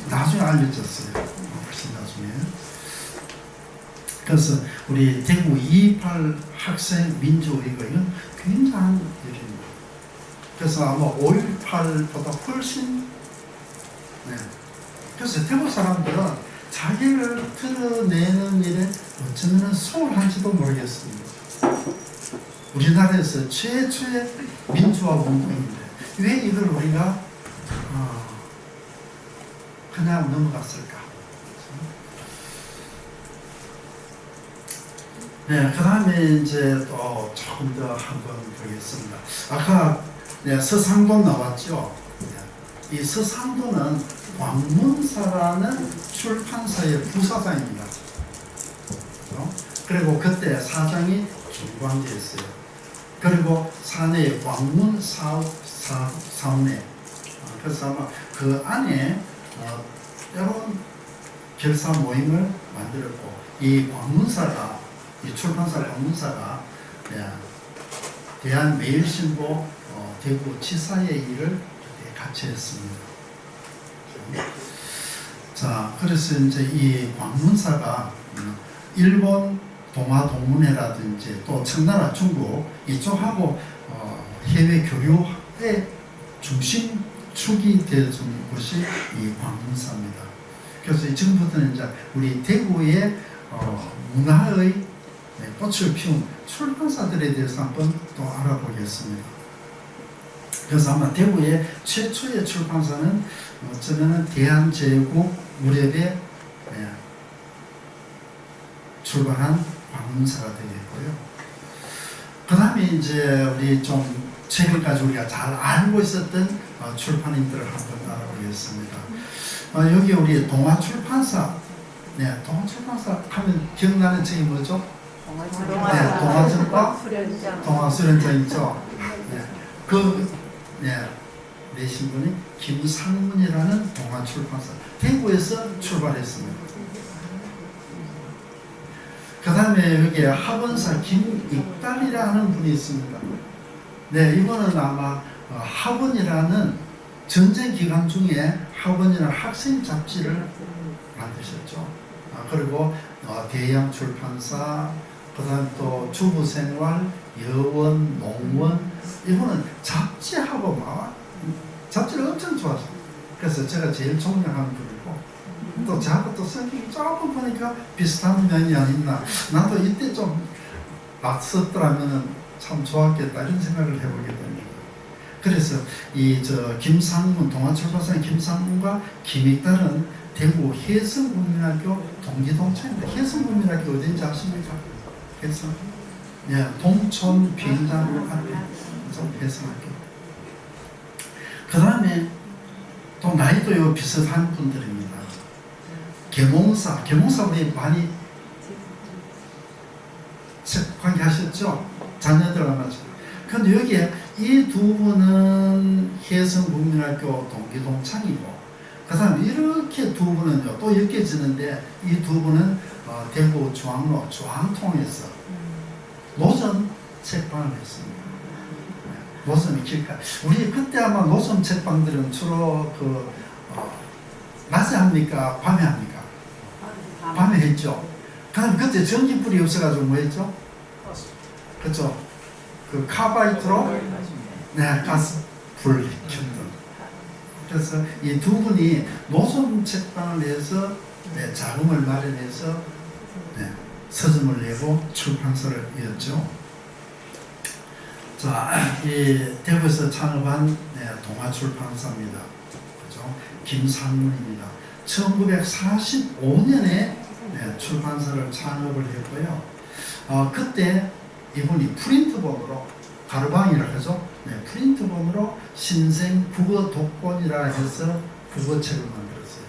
나중에 알려졌어요. 훨씬 나중에. 그래서 우리 대구 228 학생 민주의가 이건 굉장한 일입니다. 그래서 아마 5.18보다 훨씬 그래서 대구 사람들은 자기를 드러내는 일에 어쩌면 소홀한지도 모르겠습니다. 우리나라에서 최초의 민주화 운동인데 왜 이걸 우리가 그냥 넘어갔을까? 네, 그 다음에 이제 또 조금 더 한번 보겠습니다. 아까 서상도 나왔죠. 이 서상도는 광문사라는 출판사의 부사장입니다. 그리고 그때 사장이 김광재였어요. 그리고 사내에 광문 사원회. 그래서 아마 그 안에 여러 결사 모임을 만들었고 이 광문사가 이 출판사 광문사가 대한매일신보 대구 지사의 일을 같이 했습니다. 자, 그래서 이제 이 광문사가 일본 동아동문회라든지 또 청나라 중국 이쪽하고 해외 교류의 중심축이 되어준 것이 이 광문사입니다. 그래서 지금부터는 이제 우리 대구의 문화의 꽃을 피운 출판사들에 대해서 한번 또 알아보겠습니다. 그래서 아마 대구의 최초의 출판사는 어쩌면 대한제국 무렵에 출발한 광문사가 되겠고요. 그 다음에 이제 우리 좀 최근까지 우리가 잘 알고 있었던 출판인들을 한번 알아보겠습니다. 여기 우리 동아출판사, 동아출판사 하면 기억나는 책이 뭐죠? 동아전과 동아수련장 있죠. 내신 분이 김상문이라는 동아출판사 대구에서 출발했습니다. 그 다음에 여기 학원사 김익달이라는 분이 있습니다. 이거는 아마 학원이라는 전쟁 기간 중에 학원이라는 학생 잡지를 만드셨죠. 그리고 대양출판사, 그 다음 또 주부생활, 여원, 농원, 이거는 잡지하고 잡지를 엄청 좋아하죠. 그래서 제가 제일 존경하는 분이고 또 저하고 또 성격이 조금 보니까 비슷한 면이 아닌가. 나도 이때 좀 막 썼더라면 참 좋았겠다 이런 생각을 해보게 됩니다. 그래서 김상문 동아출판사 김상문과 김익달은 대구 혜성국민학교 동기동창입니다. 혜성국민학교 어딘지 아십니까? 혜성. 동촌 비행장 앞에 혜성학교. 그 다음에 또 나이도 비슷한 분들입니다. 계몽사 우리 많이 관계하셨죠? 자녀들 아마죠. 근데 여기에 이 두 분은 혜성국민학교 동기동창이고 그 다음 이렇게 두 분은요 또 엮여지는데 이 두 분은 대구 중앙로 중앙통에서 노점 책방을 했습니다. 노점이 길가. 우리 그때 아마 노점 책방들은 주로 낮에 합니까? 밤에 합니까? 밤에 했죠. 그럼 그때 전기불이 없어가지고 뭐 했죠? 그렇죠. 그 카바이트로 가스 불 켰던. 그래서 이 두 분이 노점 책방을 내서 자금을 마련해서 서점을 내고 출판사를 이었죠. 자, 이 대구에서 창업한 동아출판사입니다. 그죠? 김상문입니다. 1945년에 출판사를 창업을 했고요. 그때 이분이 프린트본으로 가르방이라고 하죠. 프린트본으로 신생 국어 독본이라 해서 국어책을 만들었어요.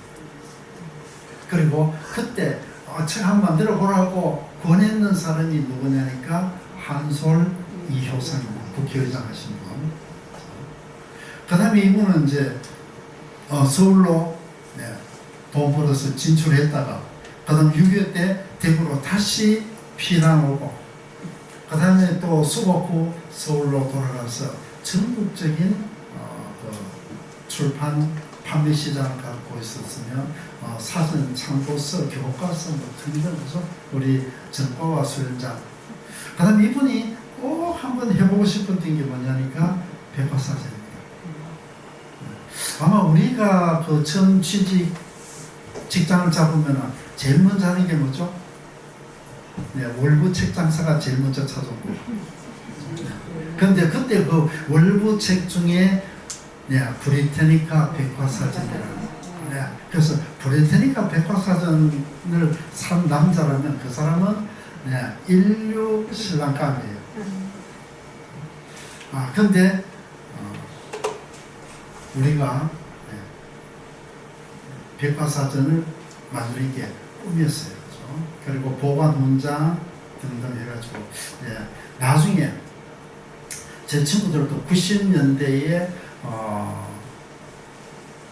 그리고 그때 책 한번 만들어 보라고 권했는 사람이 누구냐니까 한솔 이효상입니다. 국회의장 하신 분. 그 다음에 이분은 이제 서울로 돈 벌어서 진출했다가 그다음 6.25 때 대구로 다시 피난 오고 그 다음에 또 수복 후 서울로 돌아가서 전국적인 그 출판 판매 시장을 갖고 있었으며 사전, 참고서, 교과서 뭐 등등 해서 우리 전과와 수련장. 그 다음 이분이 꼭 한번 해보고 싶었던 게 뭐냐니까 백과사전입니다. 아마 우리가 그 처음 취직 직장을 잡으면 제일 먼저 하는 게 뭐죠? 월부 책 장사가 제일 먼저 찾았고. 근데 그때 그 월부 책 중에 브리테니카 백과사전이라는. 그래서 브리테니카 백과사전을 산 남자라면 그 사람은 인류 신랑감이에요. 근데 우리가 백과사전을 만드는 게 꿈이었어요. 그렇죠? 그리고 보관 문장 등등 해가지고 나중에 제 친구들도 90년대에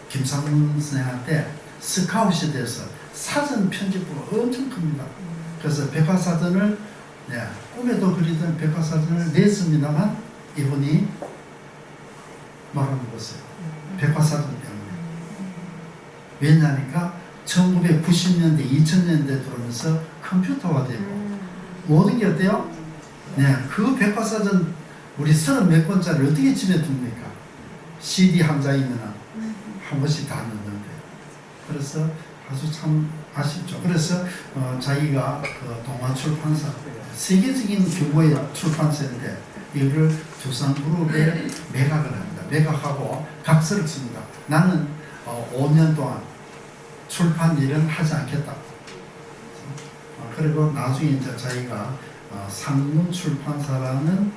김상문 선생한테 스카웃이 돼서 사전 편집부가 엄청 큽니다. 그래서 백과사전을 꿈에도 그리던 백과사전을 냈습니다만 이분이 말아먹었어요. 백과사전 때문에. 왜냐니까 1990년대, 2000년대 들어오면서 컴퓨터화 되고 모든 게 어때요? 그 백과사전 우리 30몇 권짜리 어떻게 집에 둡니까? CD 한 장이면 한 번씩 다 넣는데. 그래서 아주 참 아쉽죠. 그래서 자기가 그 동아출판사 세계적인 규모의 출판사인데 이거를 두산그룹에 매각을 합니다. 매각하고 각서를 씁니다. 나는 5년 동안 출판 일은 하지 않겠다. 그리고 나중에 이제 자기가 상문 출판사라는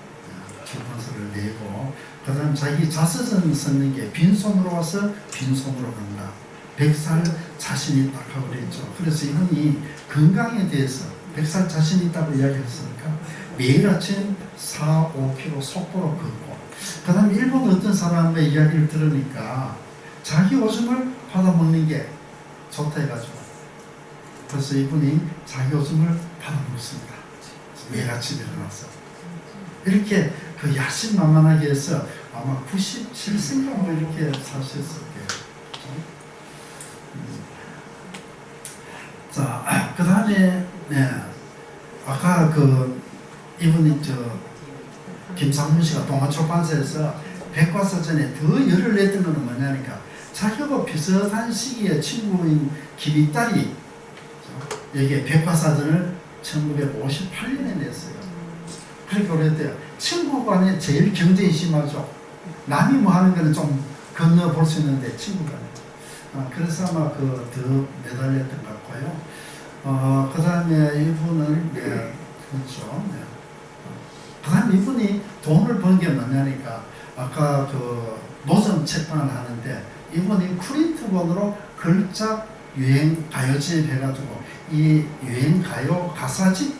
출판사를 내고 그다음 자기 자서전 쓰는 게 빈손으로 와서 빈손으로 간다. 100살 자신 있다 하고 그랬죠. 그래서 이분이 건강에 대해서 100살 자신 있다고 이야기했으니까 매일 아침 4, 5km 속보로 걷고 그 다음에 일본 어떤 사람의 이야기를 들으니까 자기 오줌을 받아먹는 게 좋다 해가지고 그래서 이분이 자기 오줌을 받아먹습니다. 매일 아침 일어나서 이렇게 그 야심만만하게 해서 아마 97세인가 뭐 이렇게 사셨을 거예요. 자, 그 다음에 아까 그 이분이 김상문 씨가 동아출판사에서 백과사전에 더 열을 냈던 건 뭐냐니까 자기하고 비슷한 시기에 친구인 김익달이 여기에 백과사전을 1958년에 냈어요. 그렇게 그랬대요. 친구 간에 제일 경쟁이 심하죠. 남이 뭐 하는 거는 좀 건너볼 수 있는데 친구 간에. 그래서 아마 그 더 매달렸던 것 같고요. 그 다음에 이분은, 그렇죠. 그 다음에 이분이 돈을 번 게 뭐냐니까, 아까 그 노점 책방을 하는데, 이분이 프린트본으로 걸작 유행 가요집 해가지고, 이 유행 가요 가사집,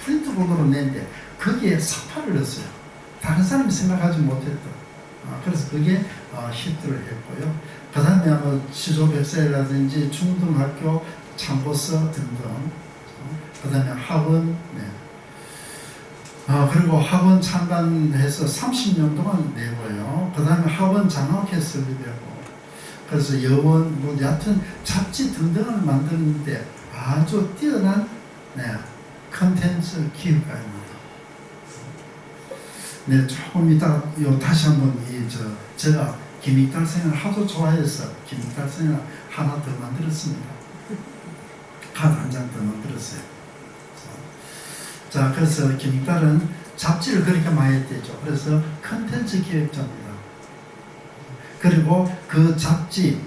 프린트본으로 냈는데, 거기에 사파를 넣었어요. 다른 사람이 생각하지 못했던. 그래서 그게 히트를 했고요. 그 다음에 아마 시조백사라든지 중등학교 참고서 등등. 그 다음에 학원, 그리고 학원 참관해서 30년 동안 내고요. 그 다음에 학원 장학회 설립하고. 그래서 여원, 뭐 여하튼 잡지 등등을 만드는데 아주 뛰어난 컨텐츠 기획가입니다. 조금 이따 다시 한번 제가 김익달 선생을 하도 좋아해서 김익달 선생을 하나 더 만들었습니다. 카드 한 장 더 만들었어요. 자, 그래서 김익달은 잡지를 그렇게 많이 했대죠. 그래서 컨텐츠 기획자입니다. 그리고 그 잡지,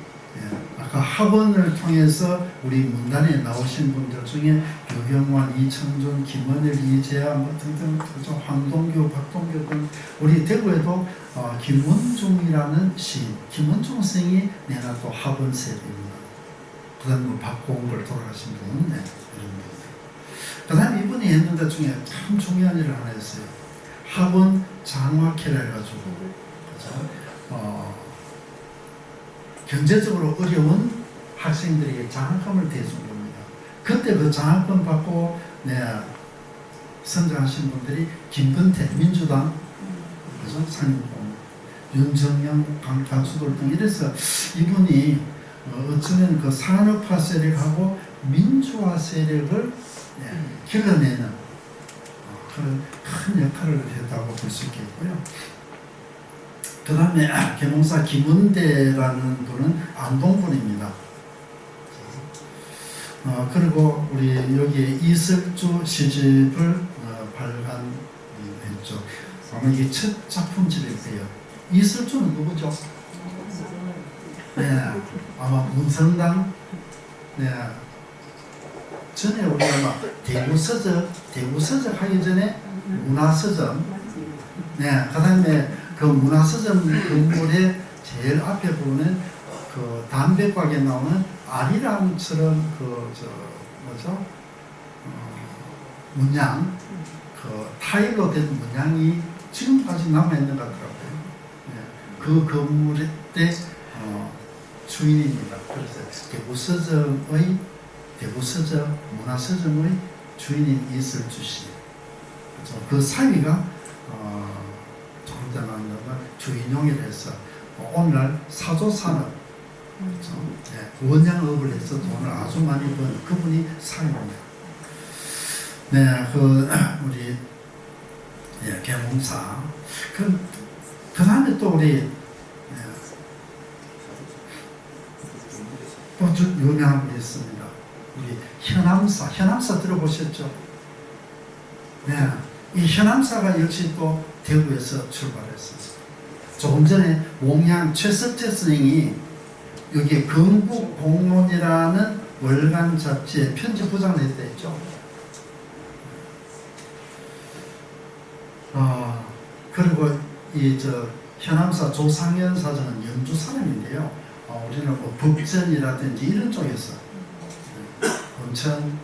아까 학원을 통해서 우리 문단에 나오신 분들 중에 유경환, 이청준, 김원일, 이재하 뭐 등등 황동규, 박동규 등 우리 대구에도 김원중이라는 시인, 김원중 선생이 내놨고 학원 세대입니다. 그 다음에 뭐 박공걸 돌아가신 분, 이런 분들. 그 다음에 이분이 했는 것 중에 참 중요한 일을 하나 했어요. 학원 장학회를 해가지고, 그죠? 경제적으로 어려운 학생들에게 장학금을 대준 겁니다. 그때 그 장학금 받고 선정하신 분들이 김근태 민주당 그죠? 상임고문, 윤정영 강수돌 등 이래서 이분이 어쩌면 그 산업화 세력하고 민주화 세력을 길러내는 그런 큰 역할을 했다고 볼 수 있겠고요. 그 다음에 계몽사 김은대라는 분은 안동분입니다. 그리고 우리 여기에 이슬주 시집을 발간했죠. 아마 이게 첫 작품집일 거예요. 이슬주는 누구죠? 네, 아마 문성당 전에 우리 아마 대구서적 하기 전에 문화서점 그 다음에 그 문화서점 건물의 제일 앞에 보면 그 담배곽에 나오는 아리랑처럼 문양 그 타일로 된 문양이 지금까지 남아있는 것 같더라고요. 그 건물의 주인입니다. 그래서 대구서점 문화서점의 주인인 이슬주 씨. 그 사위가 조금 전에 말한 주인용이라 해서 오늘날 사조산업 원양업을 해서 돈을 아주 많이 번 그분이 사위입니다. 우리 계몽사 그 다음에 또 우리 또 유명한 분이 있습니다. 우리 현암사 들어보셨죠? 이 현암사가 역시 또 대구에서 출발했어요. 조금 전에 몽양 최석재 선생이 여기 건국공론이라는 월간 잡지에 편집부장을 했다 했죠. 그리고 현암사 조상현 사장은 영주 사람인데요. 우리는 뭐 북전이라든지 이런 쪽에서 온천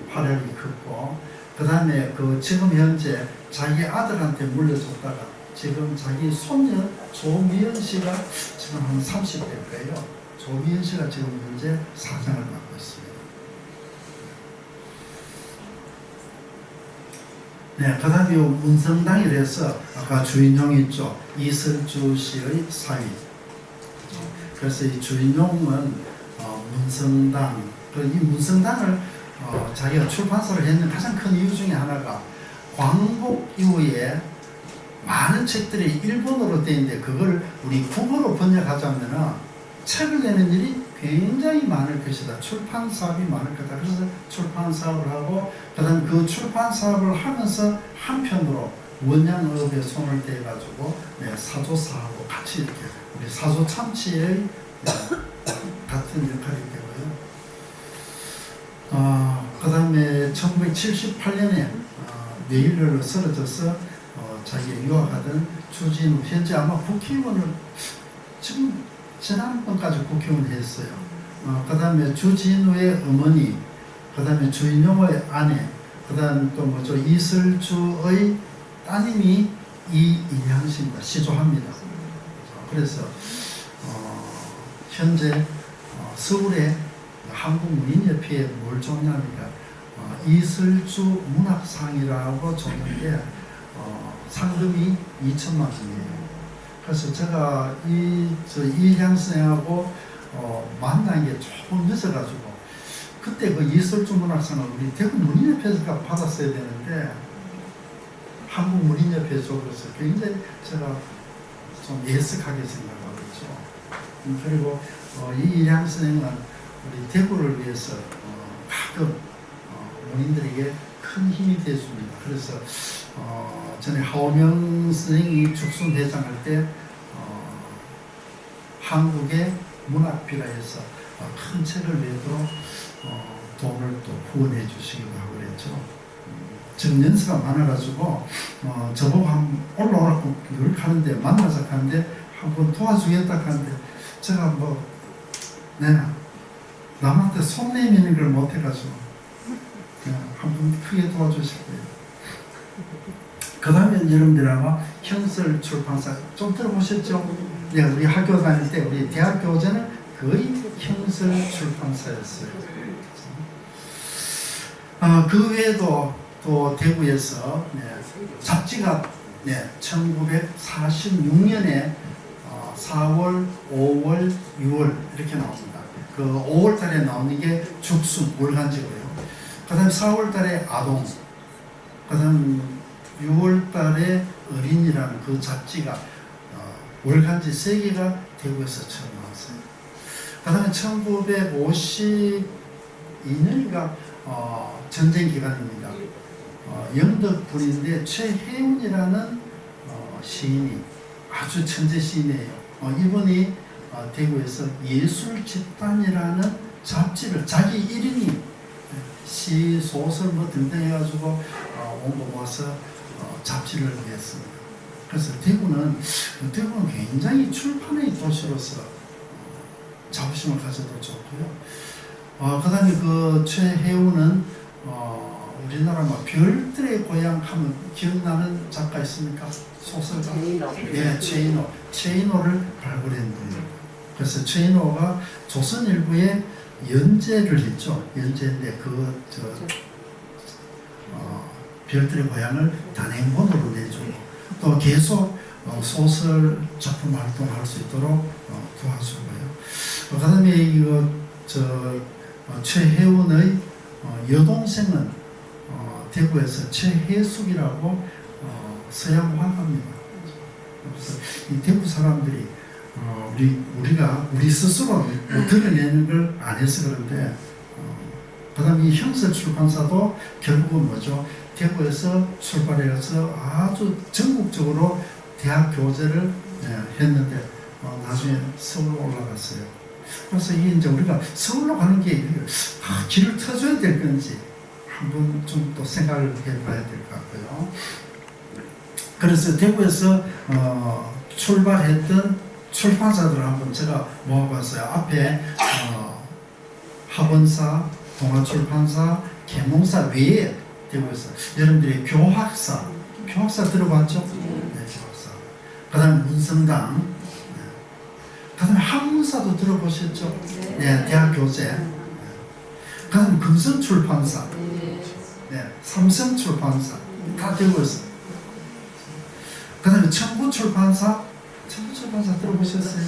활약이 컸고, 그 다음에 지금 현재 자기 아들한테 물려줬다가 지금 자기 손녀 조미연 씨가 지금 한 30대일 거예요. 조미연 씨가 지금 현재 사장을 맡고 있습니다. 그 다음에 문성당이라서 아까 주인용 있죠. 이슬주 씨의 사위. 그래서 이 주인용은 문성당, 이 문성당을 자기가 출판사를 했는 가장 큰 이유 중에 하나가 광복 이후에 많은 책들이 일본어로 되어 있는데 그걸 우리 국어로 번역하자면 책을 내는 일이 굉장히 많을 것이다. 출판 사업이 많을 거다. 그래서 출판 사업을 하고, 그 다음 그 출판 사업을 하면서 한편으로 원양업에 손을 대가지고 사조사하고 같이 이렇게 우리 사조 참치의 같은 역할이 되고요. 그 다음에 1978년에 뇌일혈로 쓰러져서 자기가 유학하던 주진우, 현재 아마 국회의원을 지금 지난번까지 국회의원을 했어요. 그 다음에 주진우의 어머니, 그 다음에 주인용의 아내, 그 다음 또 뭐죠, 이슬주의 따님이 이일향씨입니다. 시조합니다. 그래서 현재 서울의 한국문인협회에 뭘 줬냐니까 이슬주 문학상이라고 줬는데 상금이 2천만 원이에요. 그래서 제가 이일향 선생하고 만난 게 조금 늦어가지고 그때 그 이슬주 문학상을 우리 대구 문인협회에서 받았어야 되는데 한국문인협회 쪽으로서 굉장히 제가 좀 예측하게 생각하고 있죠. 그리고 이일향 선생은 우리 대구를 위해서 가끔 문인들에게 큰 힘이 되어줍니다. 그래서 전에 하오명 선생이 죽순대장할 때 한국의 문학비라해서 큰 책을 내도 돈을 또 후원해 주시기도 하고 그랬죠. 지금 연세가 많아가지고 저보고 한번 올라오라고 이렇게 하는데 만나서 하는데 한번 도와주겠다 하는데 제가 남한테 손 내미는 걸 못해가지고 그냥 한번 크게 도와주실 거예요. 그 다음에 여러분들 아마 현설 출판사 좀 들어보셨죠? 네, 우리 학교 다닐 때 우리 대학 교재는 거의 형설 출판사였어요. 그 외에도 또 대구에서 잡지가 1946년에 4월, 5월, 6월 이렇게 나옵니다. 그 5월 달에 나오는 게 죽순, 월간지고요. 그 다음에 4월 달에 아동, 그 다음 6월 달에 어린이라는 그 잡지가 월간지 3개가 대구에서 처음 나왔어요. 그 다음에 1952년인가 전쟁 기간입니다. 영덕분인데 최혜운이라는 시인이 아주 천재 시인이에요. 이분이 대구에서 예술집단이라는 잡지를 자기 1인이 시, 소설 뭐 등등 해가지고 원고 모아서 잡지를 냈습니다. 그래서 대구는 굉장히 출판의 도시로서 자부심을 가져도 좋고요. 그 다음에 그 최혜우는 우리나라 뭐 별들의 고향 하면 기억나는 작가 있습니까? 소설가? 네, 최인호를 발굴한 분이에요. 그래서 최인호가 조선일보에 연재를 했죠. 연재인데 별들의 고향을 단행본으로 내주고 또 계속 소설 작품 활동할 수 있도록 도와주고요. 그 다음에 이거 최혜운의 여동생은 대구에서 최혜숙이라고 서양 화가입니다. 그래서 이 대구 사람들이 우리 스스로 드러내는 걸 안 해서 그런데 그 다음에 이 형설 출판사도 결국은 뭐죠? 대구에서 출발해서 아주 전국적으로 대학 교재를 했는데 나중에 서울로 올라갔어요. 그래서 이게 이제 우리가 서울로 가는 게 길을 터줘야 될 건지 한번 좀 또 생각을 해봐야 될 것 같고요. 그래서 대구에서 출발했던 출판사들을 한번 제가 모아봤어요. 앞에 학원사, 동아출판사, 계몽사 외에 대구에서 여러분들이 교학사 들어봤죠? 네, 교학사. 그 다음에 문성당, 그 다음에 한문사도 들어보셨죠? 네, 대학 교재. 그 다음에 금성출판사, 네, 삼성출판사 다 대구에서. 그 다음에 청구출판사 들어보셨어요?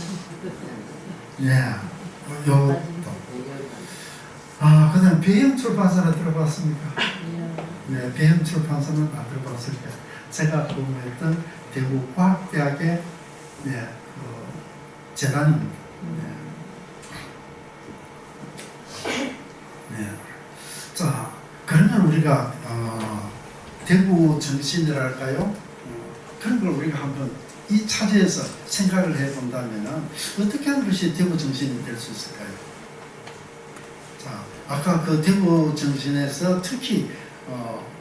네, 그 다음에 배영출판사는 들어봤습니까? 네, 배영출판사는 안 들어봤을 때 제가 근무했던 대구과학대학의 재단입니다. 자, 그러면 우리가 대구 정신이랄까요? 그런 걸 우리가 한번 이 차지에서 생각을 해본다면 어떻게 하는 것이 대구 정신이 될 수 있을까요? 자, 아까 그 대구 정신에서 특히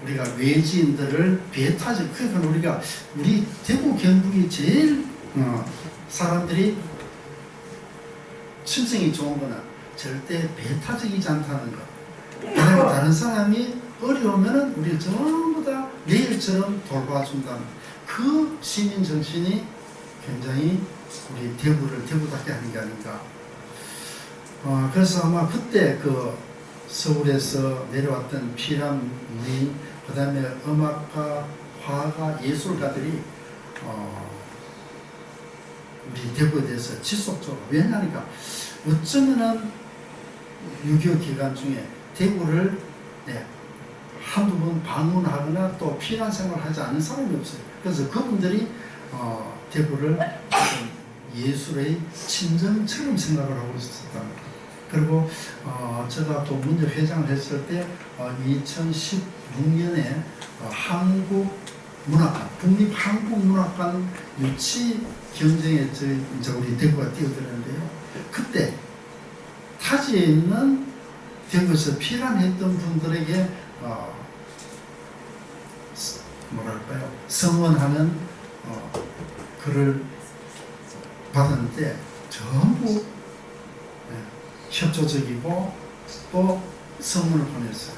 우리가 외지인들을 배타적, 그러니까 우리 대구 경북이 제일 사람들이 심성이 좋은 거는 절대 배타적이지 않다는 것. 그다음에 다른 사람이 어려우면은 우리 전부 다 내일처럼 돌봐준다는 그 시민 정신이 굉장히 우리 대구답게 하는 게 아닌가. 그래서 아마 그때 그 서울에서 내려왔던 피람 무인, 그 다음에 음악가, 화가, 예술가들이 우리 대구에 대해서 지속적으로, 왜냐하니까 어쩌면은 6.25 기간 중에 대구를 한두 번 방문하거나 또 피난 생활을 하지 않는 사람이 없어요. 그래서 그분들이 대구를 예술의 친정처럼 생각을 하고 있었다. 그리고 제가 또 문제 회장을 했을 때 2016년에 한국문학관, 국립한국문학관 유치 경쟁에 이제 우리 대구가 뛰어들었는데요. 그때 타지에 있는 대구에서 피난했던 분들에게 뭐랄까요, 성원하는 글을 받았는데 전부 협조적이고 또 선물을 보냈어요.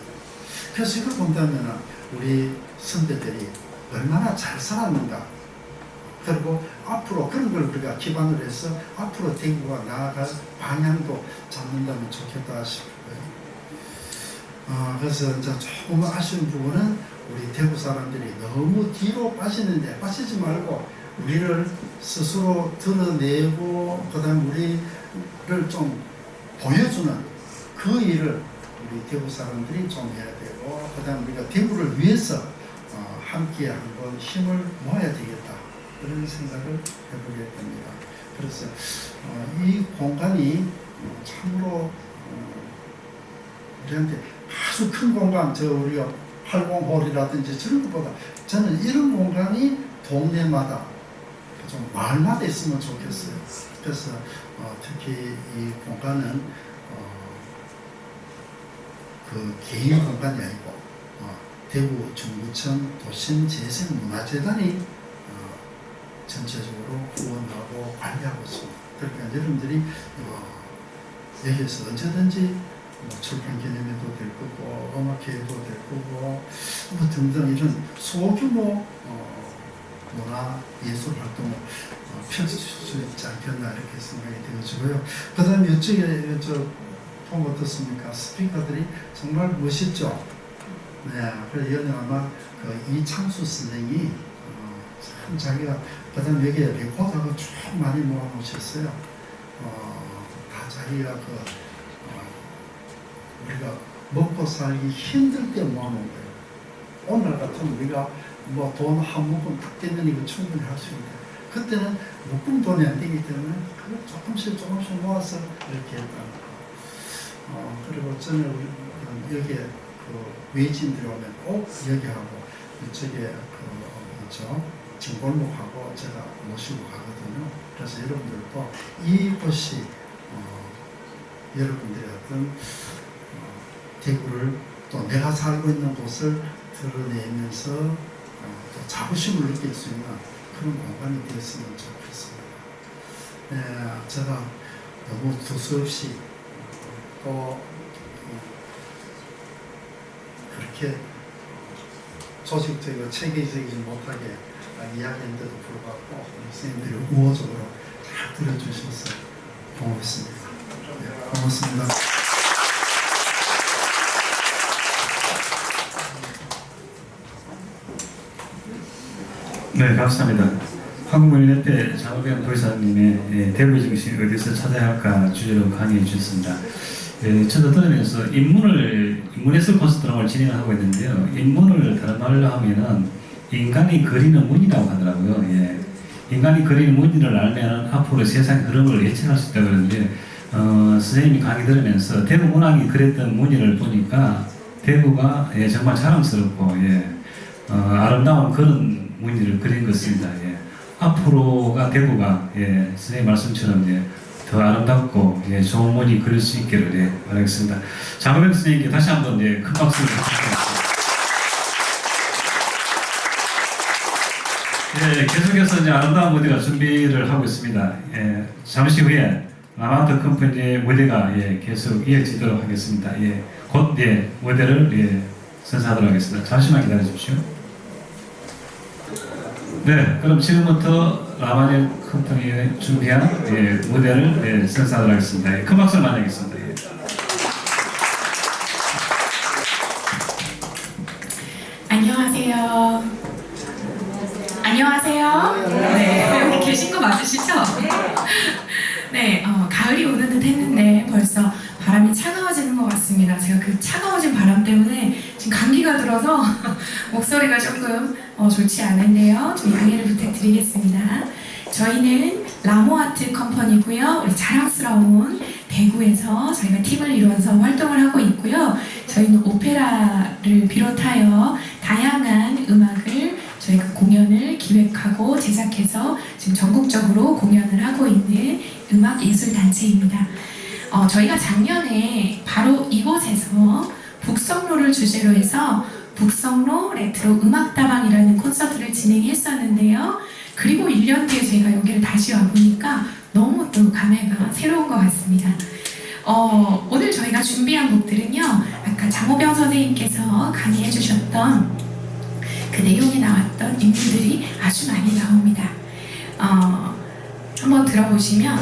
그래서 이걸 본다면 우리 선배들이 얼마나 잘 살았는가, 그리고 앞으로 그런 걸 우리가 기반으로 해서 앞으로 대구가 나아갈 방향도 잡는다면 좋겠다 싶어요. 그래서 이제 조금 아쉬운 부분은 우리 대구 사람들이 너무 뒤로 빠지는데 빠지지 말고 우리를 스스로 드러내고 그다음 우리를 좀 보여주는 그 일을 우리 대구 사람들이 좀 해야 되고 그다음 우리가 대구를 위해서 함께 한번 힘을 모아야 되겠다 그런 생각을 해보게 됩니다. 그래서 이 공간이 참으로 우리한테 아주 큰 공간, 저 우리가 80홀이라든지 저런 것보다 저는 이런 공간이 동네마다 좀 마을마다 있으면 좋겠어요. 그래서 특히 이 공간은 그 개인 공간이 아니고 대구 중구청 도심재생문화재단이 전체적으로 후원하고 관리하고 있습니다. 그러니까 여러분들이 여기에서 언제든지 출판 기념회도 될 거고 음악회도 될 거고 등등 이런 소규모 문화 예술 활동을 펼칠 수 있지 않겠나 이렇게 생각이 되어지고요. 그 다음에 이쪽에 보면 어떻습니까? 스피커들이 정말 멋있죠. 네, 그래서 여기는 아마 그 이창수 선생이 참 자기가 그다음 여기에 레코더가 쭉 많이 모아놓으셨어요. 다 자기가 우리가 먹고 살기 힘들 때 모아놓은 거예요. 오늘 같은 우리가 뭐 돈 한 묶음 딱 되면 이거 충분히 할 수 있는데 그때는 묶음 돈이 안 되기 때문에 그걸 조금씩 모아서 이렇게 했다는 거. 그리고 저는 여기에 그 외지인들이 오면 꼭 여기하고 이쪽에 진골목하고 제가 모시고 가거든요. 그래서 여러분들도 이곳이 여러분들의 어떤 대구를 또 내가 살고 있는 곳을 드러내면서 또 자부심을 느낄 수 있는 그런 공간이 되었으면 좋겠습니다. 네, 제가 너무 두서없이 또 그렇게 조직적이고 체계적이지 못하게 이야기했는데도 불구하고 선생님들이 우호적으로 잘 들어주셔서 고맙습니다. 네, 고맙습니다. 네, 감사합니다. 한국문예협회 장호경 도의사님의 대구 정신 어디서 찾아야 할까 주제로 강의해 주셨습니다. 저도 들으면서 인문예술 콘서트를 진행하고 있는데요. 인문을 다른 말로 하면은 인간이 그리는 문이라고 하더라고요. 예. 인간이 그리는 문의를 알면 앞으로 세상의 흐름을 예측할 수 있다 그러는데 선생님이 강의 들으면서 대구 문학이 그랬던 문의를 보니까 대구가 정말 자랑스럽고 아름다운 그런 문의를 그린 것입니다. 앞으로가 대구가 선생님 말씀처럼 더 아름답고 좋은 문의 그릴 수 있기를 바라겠습니다. 장호백 선생님께 다시 한번 큰 박수를 부탁드립니다. 계속해서 아름다운 무대가 준비를 하고 있습니다. 잠시 후에 라마트 컴퍼니의 무대가 계속 이어지도록 하겠습니다. 곧 무대를 선사하도록 하겠습니다. 잠시만 기다려 주십시오. 네, 그럼 지금부터 라마트 컴퍼니의 준비한 무대를 선사하도록 하겠습니다. 큰 박수를 맞이하겠습니다. 안녕하세요. 안녕하세요. 네, 여기 계신 거 맞으시죠? 네, 가을이 오는 듯 했는데 벌써 바람이 차가워지는 것 같습니다. 제가 그 차가워진 바람 때문에 지금 감기가 들어서 목소리가 조금 좋지 않은데요. 좀 양해를 부탁드리겠습니다. 저희는 라모아트 컴퍼니고요. 우리 자랑스러운 대구에서 저희가 팀을 이루어서 활동을 하고 있고요. 저희는 오페라를 비롯하여 다양한 음악을 저희가 공연을 기획하고 제작해서 지금 전국적으로 공연을 하고 있는 음악예술단체입니다. 저희가 작년에 바로 이곳에서 북성로를 주제로 해서 북성로 레트로 음악다방이라는 콘서트를 진행했었는데요. 그리고 1년 뒤에 저희가 여기를 다시 와보니까 너무 또 감회가 새로운 것 같습니다. 오늘 저희가 준비한 곡들은요, 아까 장호병 선생님께서 강의해 주셨던 그 내용에 나왔던 인물들이 아주 많이 나옵니다. 한번 들어보시면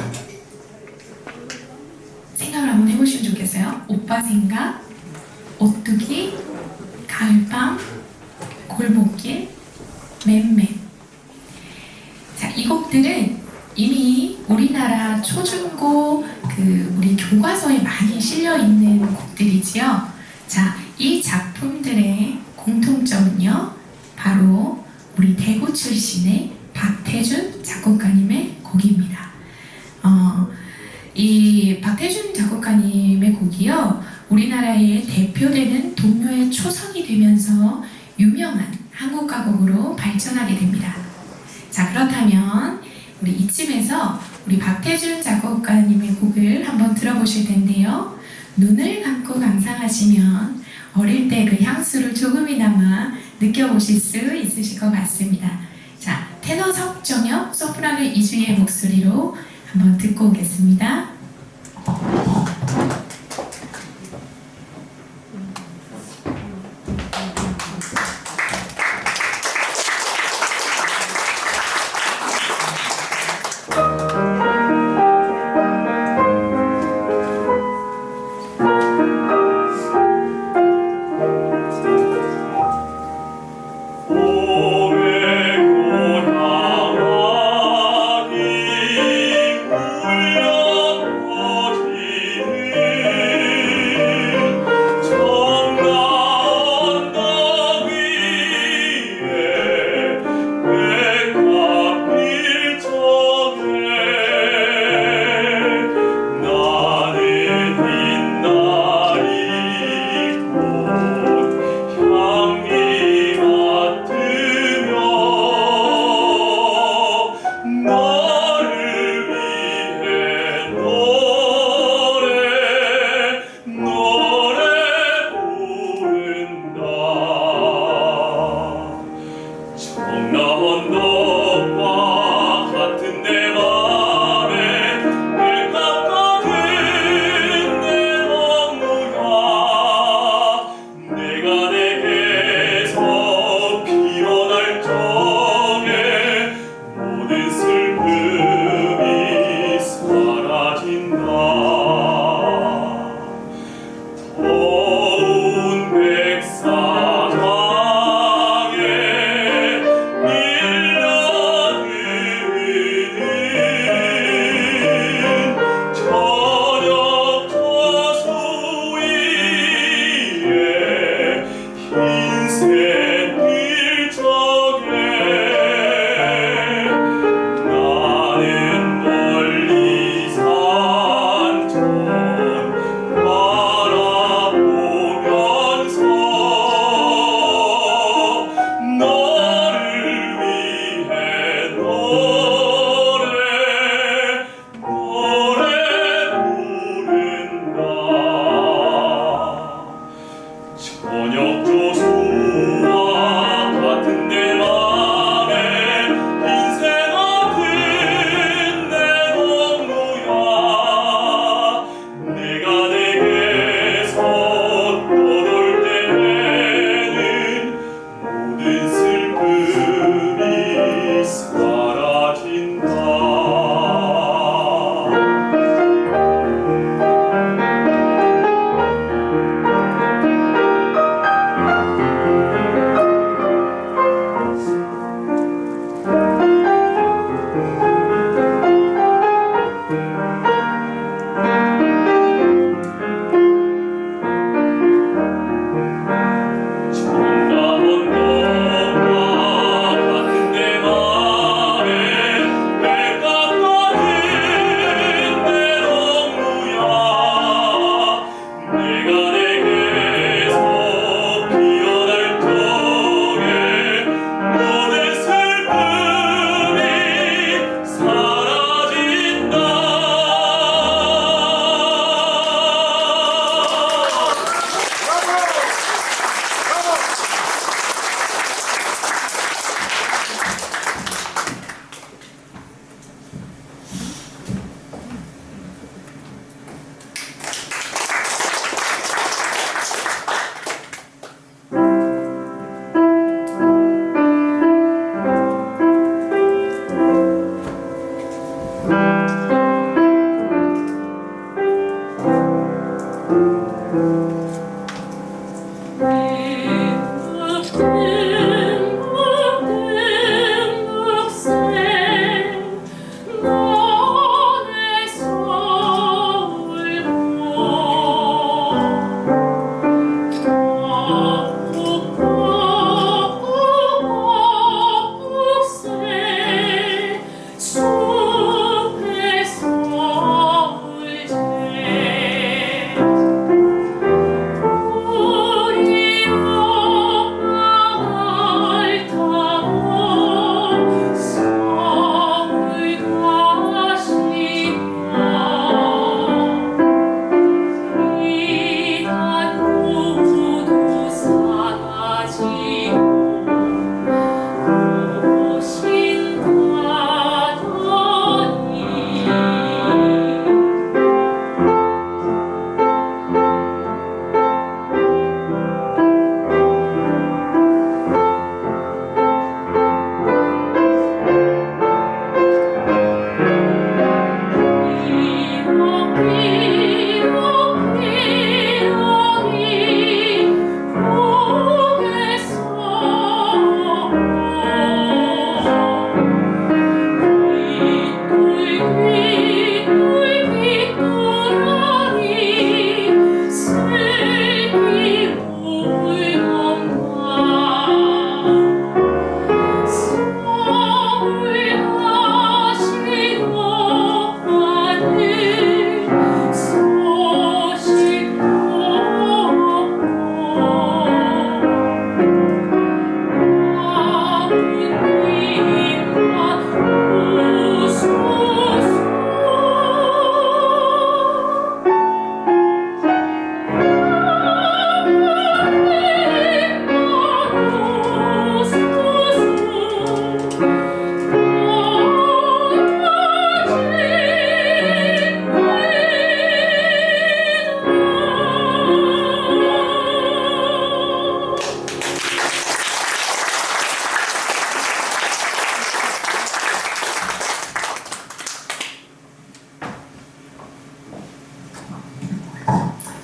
생각을 한번 해보시면 좋겠어요. 오빠 생각, 오뚜기, 가을밤, 골목길, 맴맴. 자, 이 곡들은 이미 우리나라 초중고 우리 교과서에 많이 실려 있는 곡들이지요. 자, 이 작품들의 공통점은요, 바로 우리 대구 출신의 박태준 작곡가님의 곡입니다. 이 박태준 작곡가님의 곡이요, 우리나라의 대표되는 동요의 초성이 되면서 유명한 한국 가곡으로 발전하게 됩니다. 자, 그렇다면 우리 이쯤에서 우리 박태준 작곡가님의 곡을 한번 들어보실 텐데요. 눈을 감고 감상하시면 어릴 때 그 향수를 조금이나마 느껴보실 수 있으실 것 같습니다. 자, 테너 석정혁, 소프라노 이주희의 목소리로 한번 듣고 오겠습니다. 오래고 나가니 울려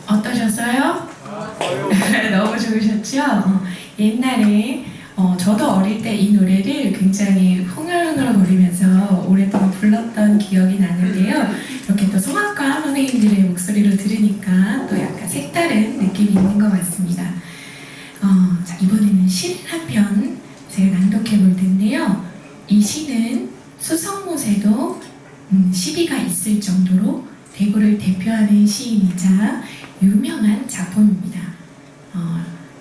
어떠셨어요? 너무 좋으셨죠? 옛날에 저도 어릴 때 이 노래를 굉장히 흥얼흥얼거리면서 오랫동안 불렀던 기억이 나는데요. 이렇게 또 성악가 선생님들의 목소리로 들으니까 또 약간 색다른 느낌이 있는 것 같습니다. 자, 이번에는 시 한 편 제가 낭독해 볼 텐데요. 이 시는 수성못에도 시비가 있을 정도로 대구를 대표하는 시인이자 유명한 작품입니다.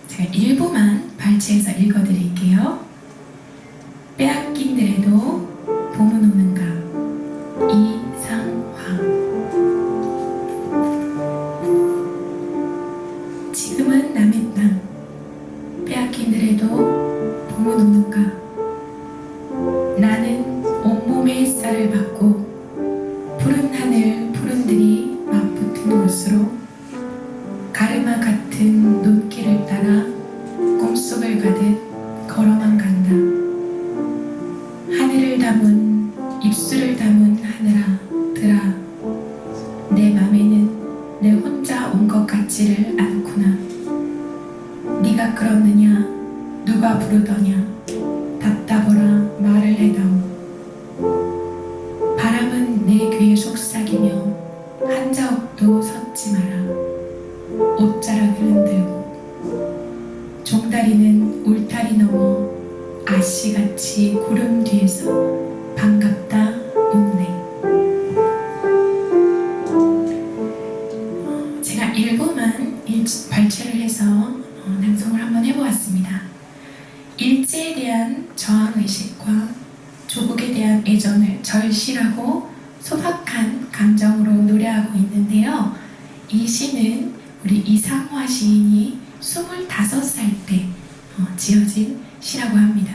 제가 일부만 발췌해서 읽어드릴게요. 빼앗긴들에도 봄은 오는가. 이상화. 지금은 남의 땅. 빼앗긴들에도 봄은 오는가. 나는 온몸의 햇살을 받고 푸른 하늘 푸른 들이 맞붙은 곳으로 가르마 같은 눈길을 따라 꿈속을 가듯 걸어만 간다. 하늘을 담은 입술을 담은 하늘아 내 맘에는 내 혼자 온 것 같지를 않구나. 네가 끌었느냐 누가 부르더냐 답답하라 말을 해다오. 바람은 내 귀에 속삭이며 한 자옥도 섰지 마라. 옷자락을 흔들고 종다리는 울타리 넘어 아씨같이 구름 뒤에서 반갑다 웃네. 제가 일부만 발췌를 해서 낭송을 한번 해보았습니다. 일제에 대한 저항의식과 조국에 대한 애정을 절실하고 소박한 감정으로 노래하고 있는데요. 이 시는 우리 이상화 시인이 25살 때 지어진 시라고 합니다.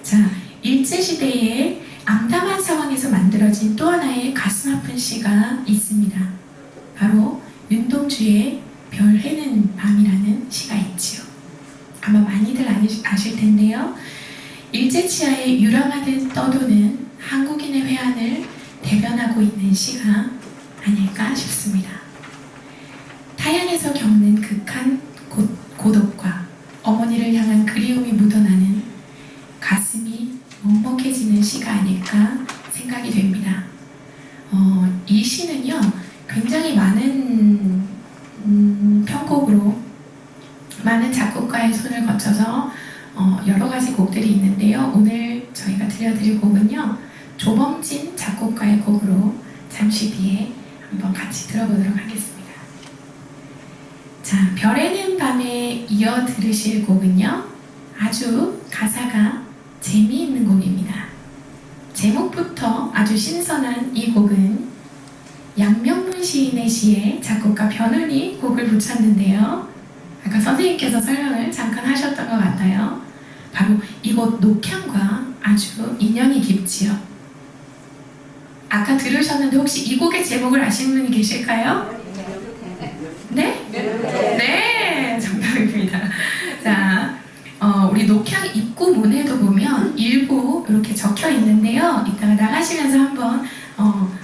자, 일제시대에 암담한 상황에서 만들어진 또 하나의 가슴 아픈 시가 있습니다. 바로 윤동주의 별 해는 밤이라는 시가 있지요. 아마 많이들 아실 텐데요. 일제치하에 유랑하듯 떠도는 한국인의 회한을 대변하고 있는 시가 아닐까 싶습니다. 산에서 겪는 극한 고독과 어머니를 향한 그리움이 묻어나는 가슴이 먹먹해지는 시가 아닐까 생각이 됩니다. 이 시는요, 굉장히 많은 편곡으로 많은 작곡가의 손을 거쳐서 여러 가지 곡들이 있는데요. 오늘 저희가 들려드릴 곡은요, 조범진 작곡가의 곡으로 잠시 뒤에 한번 같이 들어보도록 하겠습니다. 자, 별에는 밤에 이어 들으실 곡은요, 아주 가사가 재미있는 곡입니다. 제목부터 아주 신선한 이 곡은 양명문 시인의 시에 작곡가 변훈이 곡을 붙였는데요. 아까 선생님께서 설명을 잠깐 하셨던 것 같아요. 바로 이곳 녹향과 아주 인연이 깊지요. 아까 들으셨는데 혹시 이 곡의 제목을 아시는 분이 계실까요? 네? 네! 정답입니다. 자, 우리 녹향 입구 문에도 보면 일부 이렇게 적혀 있는데요. 이따가 나가시면서 한번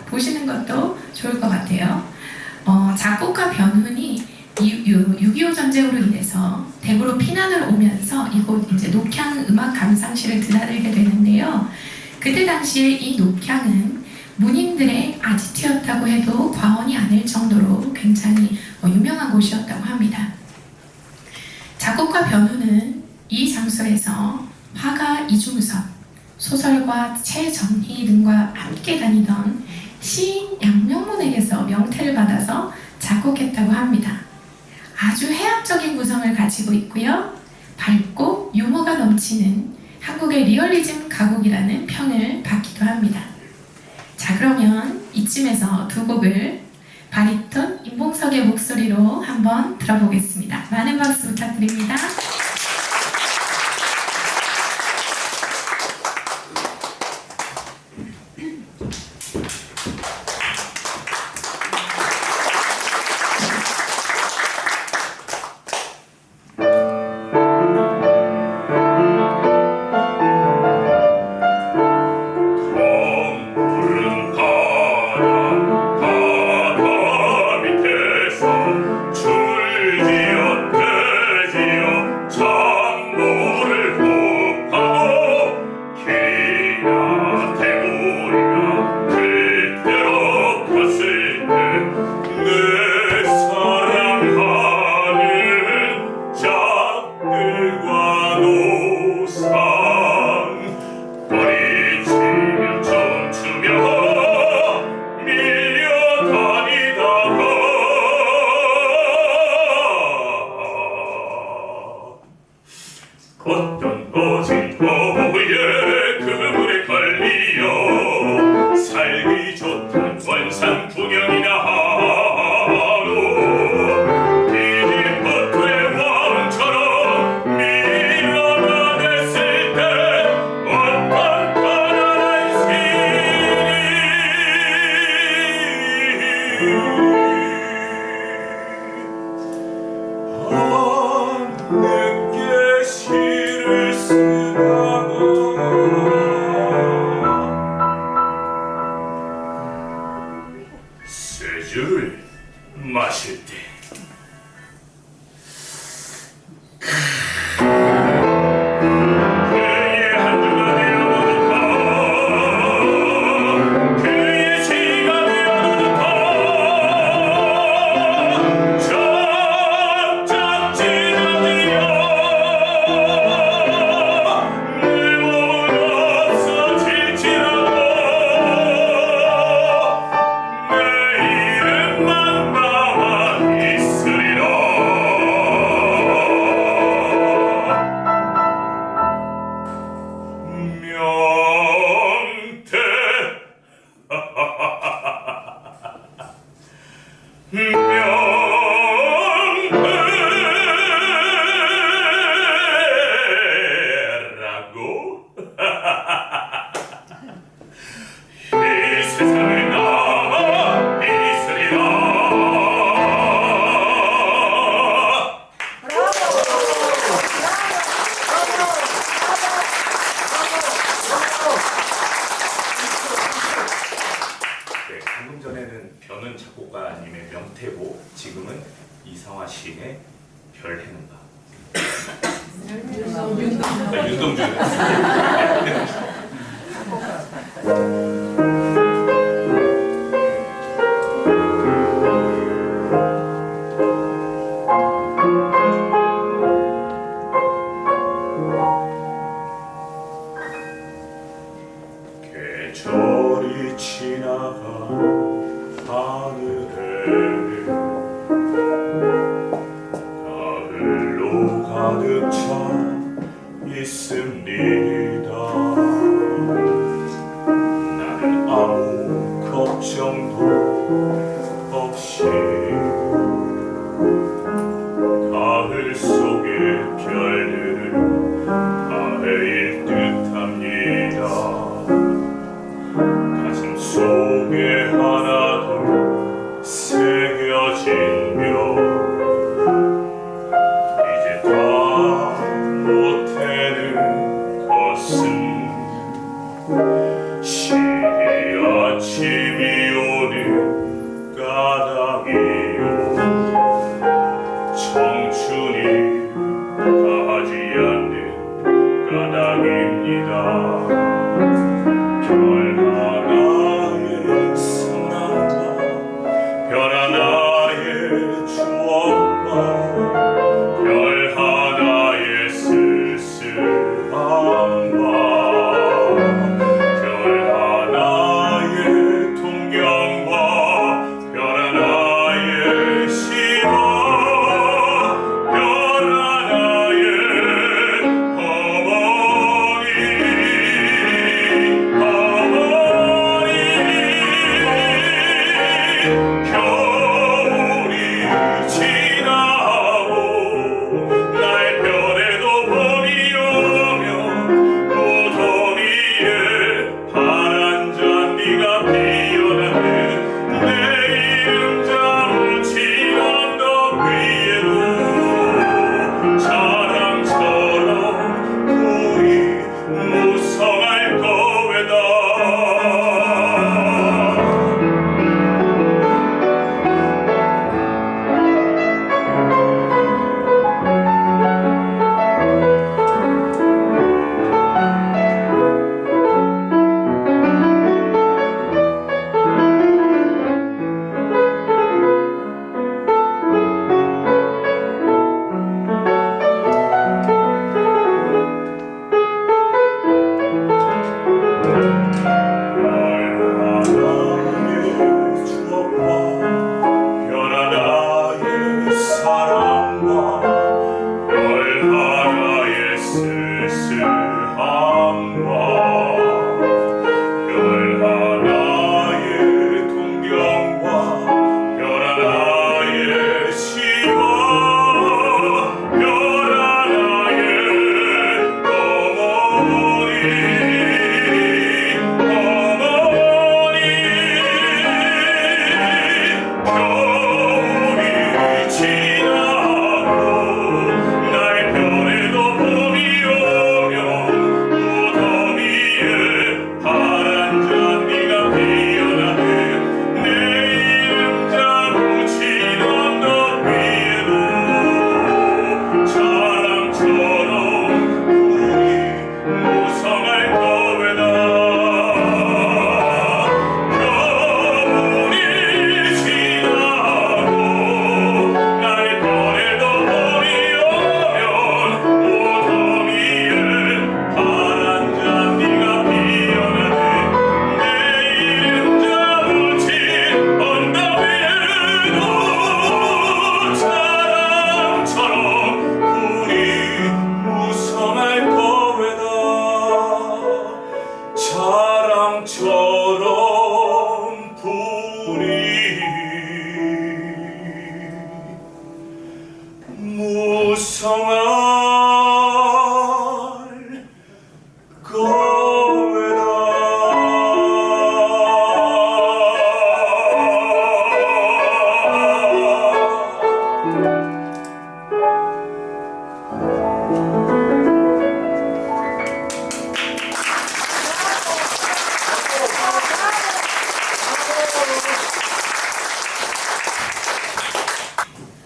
보시는 것도 좋을 것 같아요. 작곡가 변훈이 6.25 전쟁으로 인해서 대구로 피난을 오면서 이곳 이제 녹향 음악 감상실을 드나들게 되는데요. 그때 당시에 이 녹향은 문인들의 아지트였다고 해도 과언이 아닐 정도로 굉장히 유명한 곳이었다고 합니다. 작곡가 변훈은 이 장소에서 화가 이중섭, 소설가 최정희 등과 함께 다니던 시인 양명문에게서 명태를 받아서 작곡했다고 합니다. 아주 해학적인 구성을 가지고 있고요. 밝고 유머가 넘치는 한국의 리얼리즘 가곡이라는 평을 받기도 합니다. 자, 그러면 이쯤에서 두 곡을 바리톤 임봉석의 목소리로 한번 들어보겠습니다. 많은 박수 부탁드립니다. 어떤 오직 오후에 그물에 걸리어 살기 좋단 원산 풍년이나 하루 이집트의 왕처럼 밀어내냈을 때 어떤 가난한 늦게 시를 쓰다가 쇠주를 마실 때 그의 한주가 되어 듯한 그의 시가 되어 듯한 쫙쫙 찢어지려 내 몸은 없어질지라도 내 이름만 남아 있으리라. 명태 명태라고 이 세상에 남아 있으리라. 네, 방금 전에는 변은 작곡가님의 명태고 지금은 이상화 시인의 별 해는가. 윤동주. 계절이 지나간 하늘에 가을로 가득 차 있습니다. 나는 아무 걱정도 없이 가을 속의 별들을 아래일 듯합니다. 가슴 속에 하나둘 새겨진며 이제 다 못해는 것은 시리 아침이 오는 까닭이요 청춘이 가지 않는 까닭입니다. 별 하나의 사랑과 별 하나의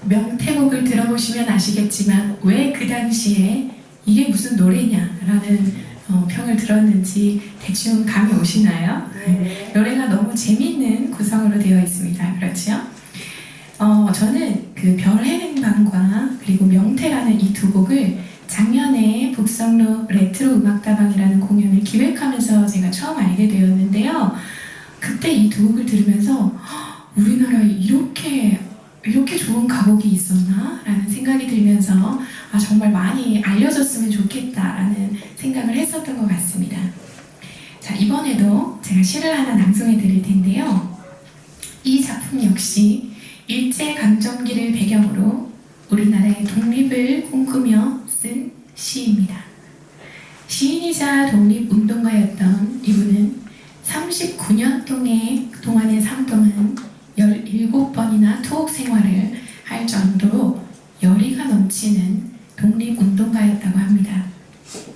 명태곡을 들어보시면 아시겠지만 왜 그 당시에 이게 무슨 노래냐라는 평을 들었는지 대충 감이 오시나요? 노래가 너무 재밌는 구성으로 되어 있습니다. 그렇죠? 저는 그 별해는 밤과 그리고 명태라는 이 두 곡을 작년에 북성로 레트로 음악다방이라는 공연을 기획하면서 제가 처음 알게 되었는데요. 그때 이 두 곡을 들으면서 우리나라에 이렇게 좋은 가곡이 있었나? 라는 생각이 들면서 정말 많이 알려졌으면 좋겠다라는 생각을 했었던 것 같습니다. 자, 이번에도 제가 시를 하나 낭송해 드릴 텐데요. 이 작품 역시 일제강점기를 배경으로 우리나라의 독립을 꿈꾸며 쓴 시입니다. 시인이자 독립운동가였던 이분은 39년 동안의 삶 동안 17번이나 투옥 생활을 할 정도로 열의가 넘치는 독립운동가였다고 합니다.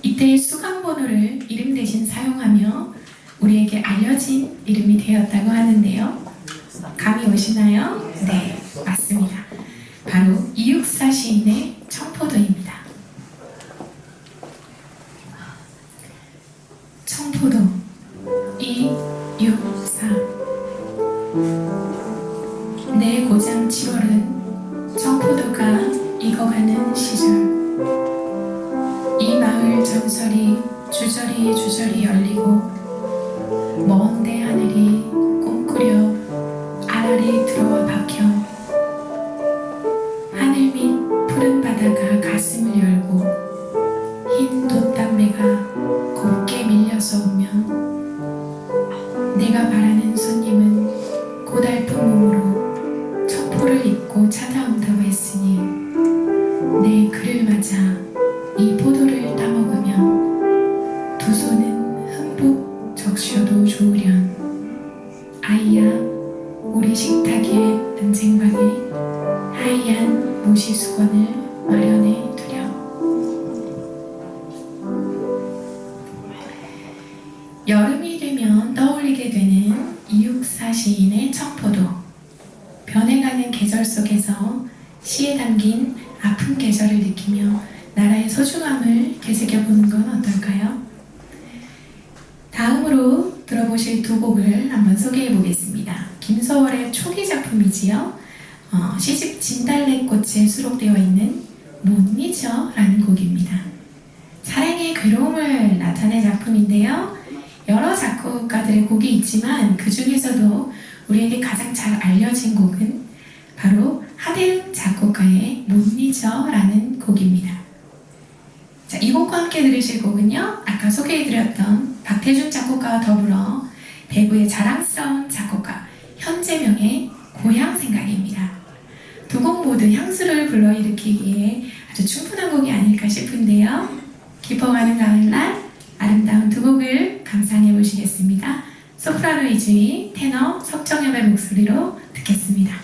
이때의 수감번호를 이름 대신 사용하며 우리에게 알려진 이름이 되었다고 하는데요. 감이 오시나요? 네, 맞습니다. 바로 이육사 시인의 청포도입니다. 청포도 이육사. 내 고장 7월은 청포도가 익어가는 시절. 이 마을 전설이 주저리 열리고 먼데 하늘이 꿈꾸려 알알이 들어와 박혀 하늘 밑 푸른 바다가 가슴을 열고 흰 돛담배가 곱게 밀려서 오면 내가 바라는 손님은 고달픈 몸으로 첩포를 입고 찾아온다고 했으니 내 그를 맞아 이 포도를 따먹으면 두 손은 흠뻑 적셔도 좋으련 아이야 우리 식탁에 은쟁반에 하얀 모시수건을 마련해 두렴. 여름이 되면 떠올리게 되는 이육사 시인의 청포도. 변해가는 계절 속에서 시에 담긴 아픈 계절을 느끼며 나라의 소중함을 되새겨보는 건 어떨까요? 다음으로 들어보실 두 곡을 한번 소개해 보겠습니다. 김소월의 초기 작품이지요. 시집 진달래꽃에 수록되어 있는 못 잊어 라는 곡입니다. 사랑의 괴로움을 나타낸 작품인데요. 여러 작곡가들의 곡이 있지만 그 중에서도 우리에게 가장 잘 알려진 곡은 바로 하대은 작곡가의 못 잊어 라는 곡입니다. 자, 이 곡과 함께 들으실 곡은요, 아까 소개해드렸던 박태준 작곡가와 더불어 대구의 자랑스러운 작곡가 현재명의 고향 생각입니다. 두 곡 모두 향수를 불러일으키기에 아주 충분한 곡이 아닐까 싶은데요. 깊어가는 가을날 아름다운 두 곡을 감상해 보시겠습니다. 소프라노 이주희, 테너 석정엽의 목소리로 듣겠습니다.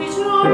잊어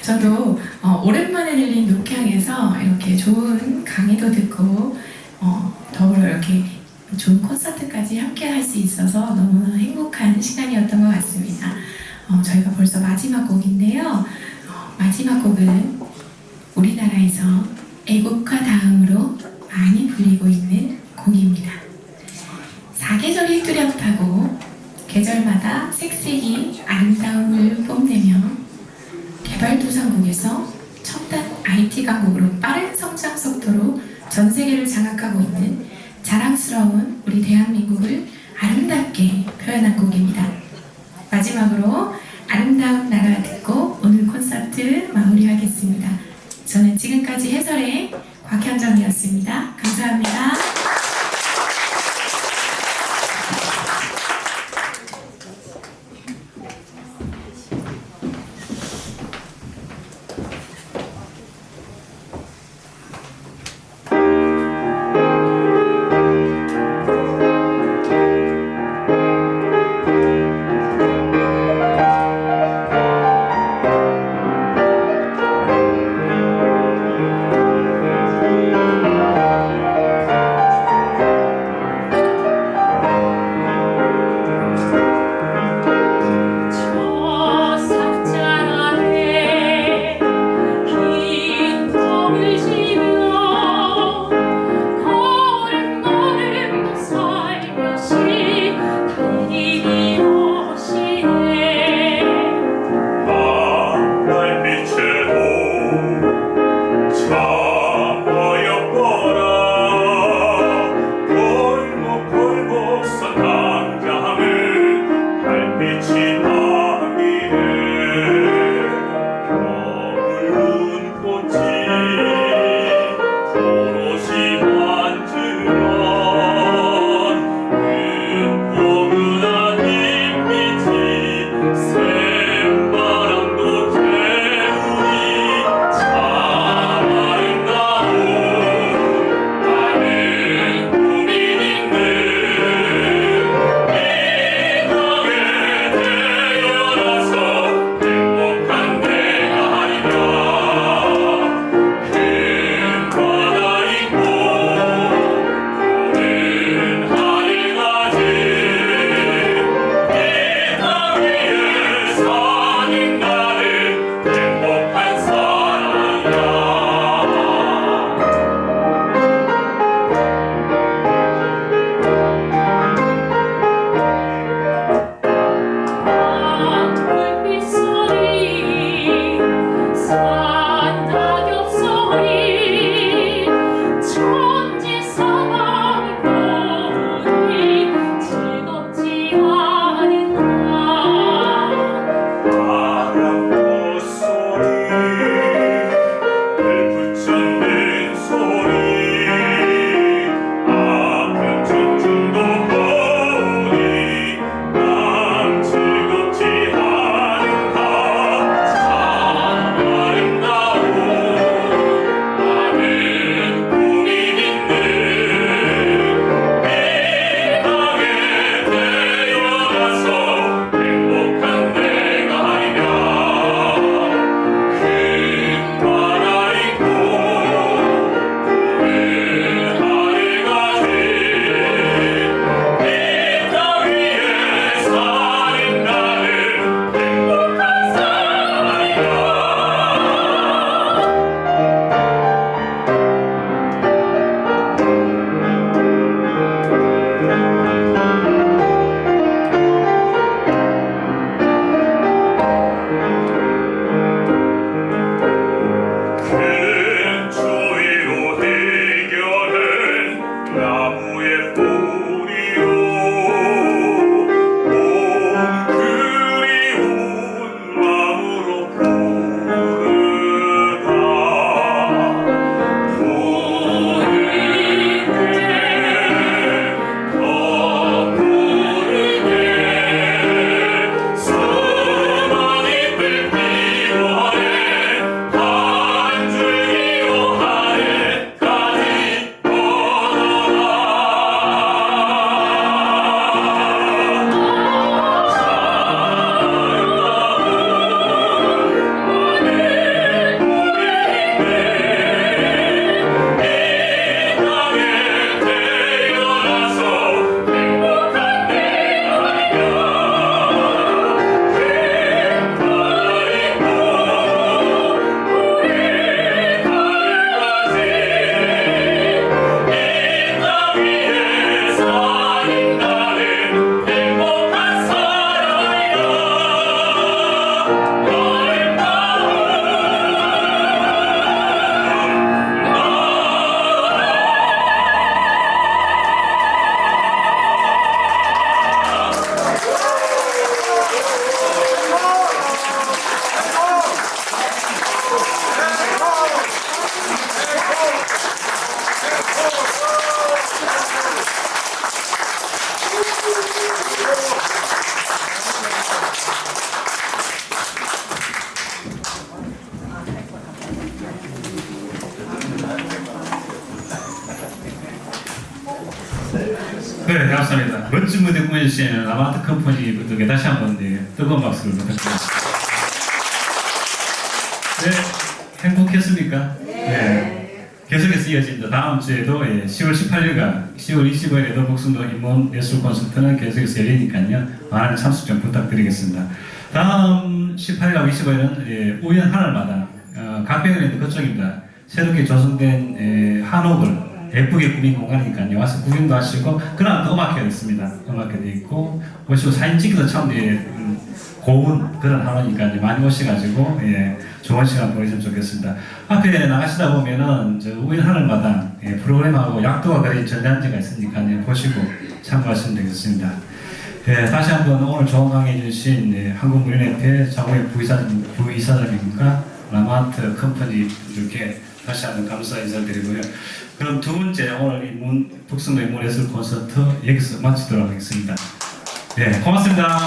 저도 오랜만에 들린 녹향에서 이렇게 좋은 강의도 듣고 더불어 이렇게 좋은 콘서트까지 함께 할 수 있어서 너무나 행복한 시간이었던 것 같습니다. 저희가 벌써 마지막 곡인데요. 마지막 곡은 우리나라에서 애국가 다음으로 많이 불리고 있는 곡입니다. 사계절이 뚜렷하고 계절마다 색색이 아름다움을 뽐내며 개발도상국에서 첨단 IT 강국으로 빠른 성장 속도로 전 세계를 장악하고 있는 자랑스러운 우리 대한민국을 아름답게 표현한 곡입니다. 마지막으로 아름다운 나라 듣고 오늘 콘서트 마무리하겠습니다. 저는 지금까지 해설의 곽현정이었습니다. 감사합니다. 즐겁지 않은가 참 아름다운 네, 감사합니다. 멋진 무대 꾸며주신 라마트 컴퍼니 분들께 다시 한번 뜨거운 박수를 부탁드립니다. 네, 행복했습니까? 네. 계속해서 이어집니다. 다음 주에도 10월 18일과 10월 25일에도 복숭도 인문 예술 콘서트는 계속해서 열리니까요. 많은 참석 좀 부탁드리겠습니다. 다음 18일하고 25일은 우연 하늘마다 각병원에 있는 그쪽입니다. 새롭게 조성된 한옥을 예쁘게 꾸민 공간이니까요. 와서 구경도 하시고, 그런 또 음악회가 있습니다. 음악회도 있고, 오시고 사진 찍기도 참 고운 그런 한옥이니까요. 많이 오셔가지고, 좋은 시간 보내시면 좋겠습니다. 앞에 나가시다 보면은, 우연 하늘마다 프로그램하고 약도가 그린 전단지가 있으니까요. 보시고 참고하시면 되겠습니다. 다시 한번 오늘 좋은 강의 해주신 한국무인협회 장호영 부이사장님과 라마트 컴퍼니 분들께 다시 한번 감사 인사드리고요. 그럼 두 번째 오늘 북성도 인문예술 콘서트 여기서 마치도록 하겠습니다. 네, 고맙습니다.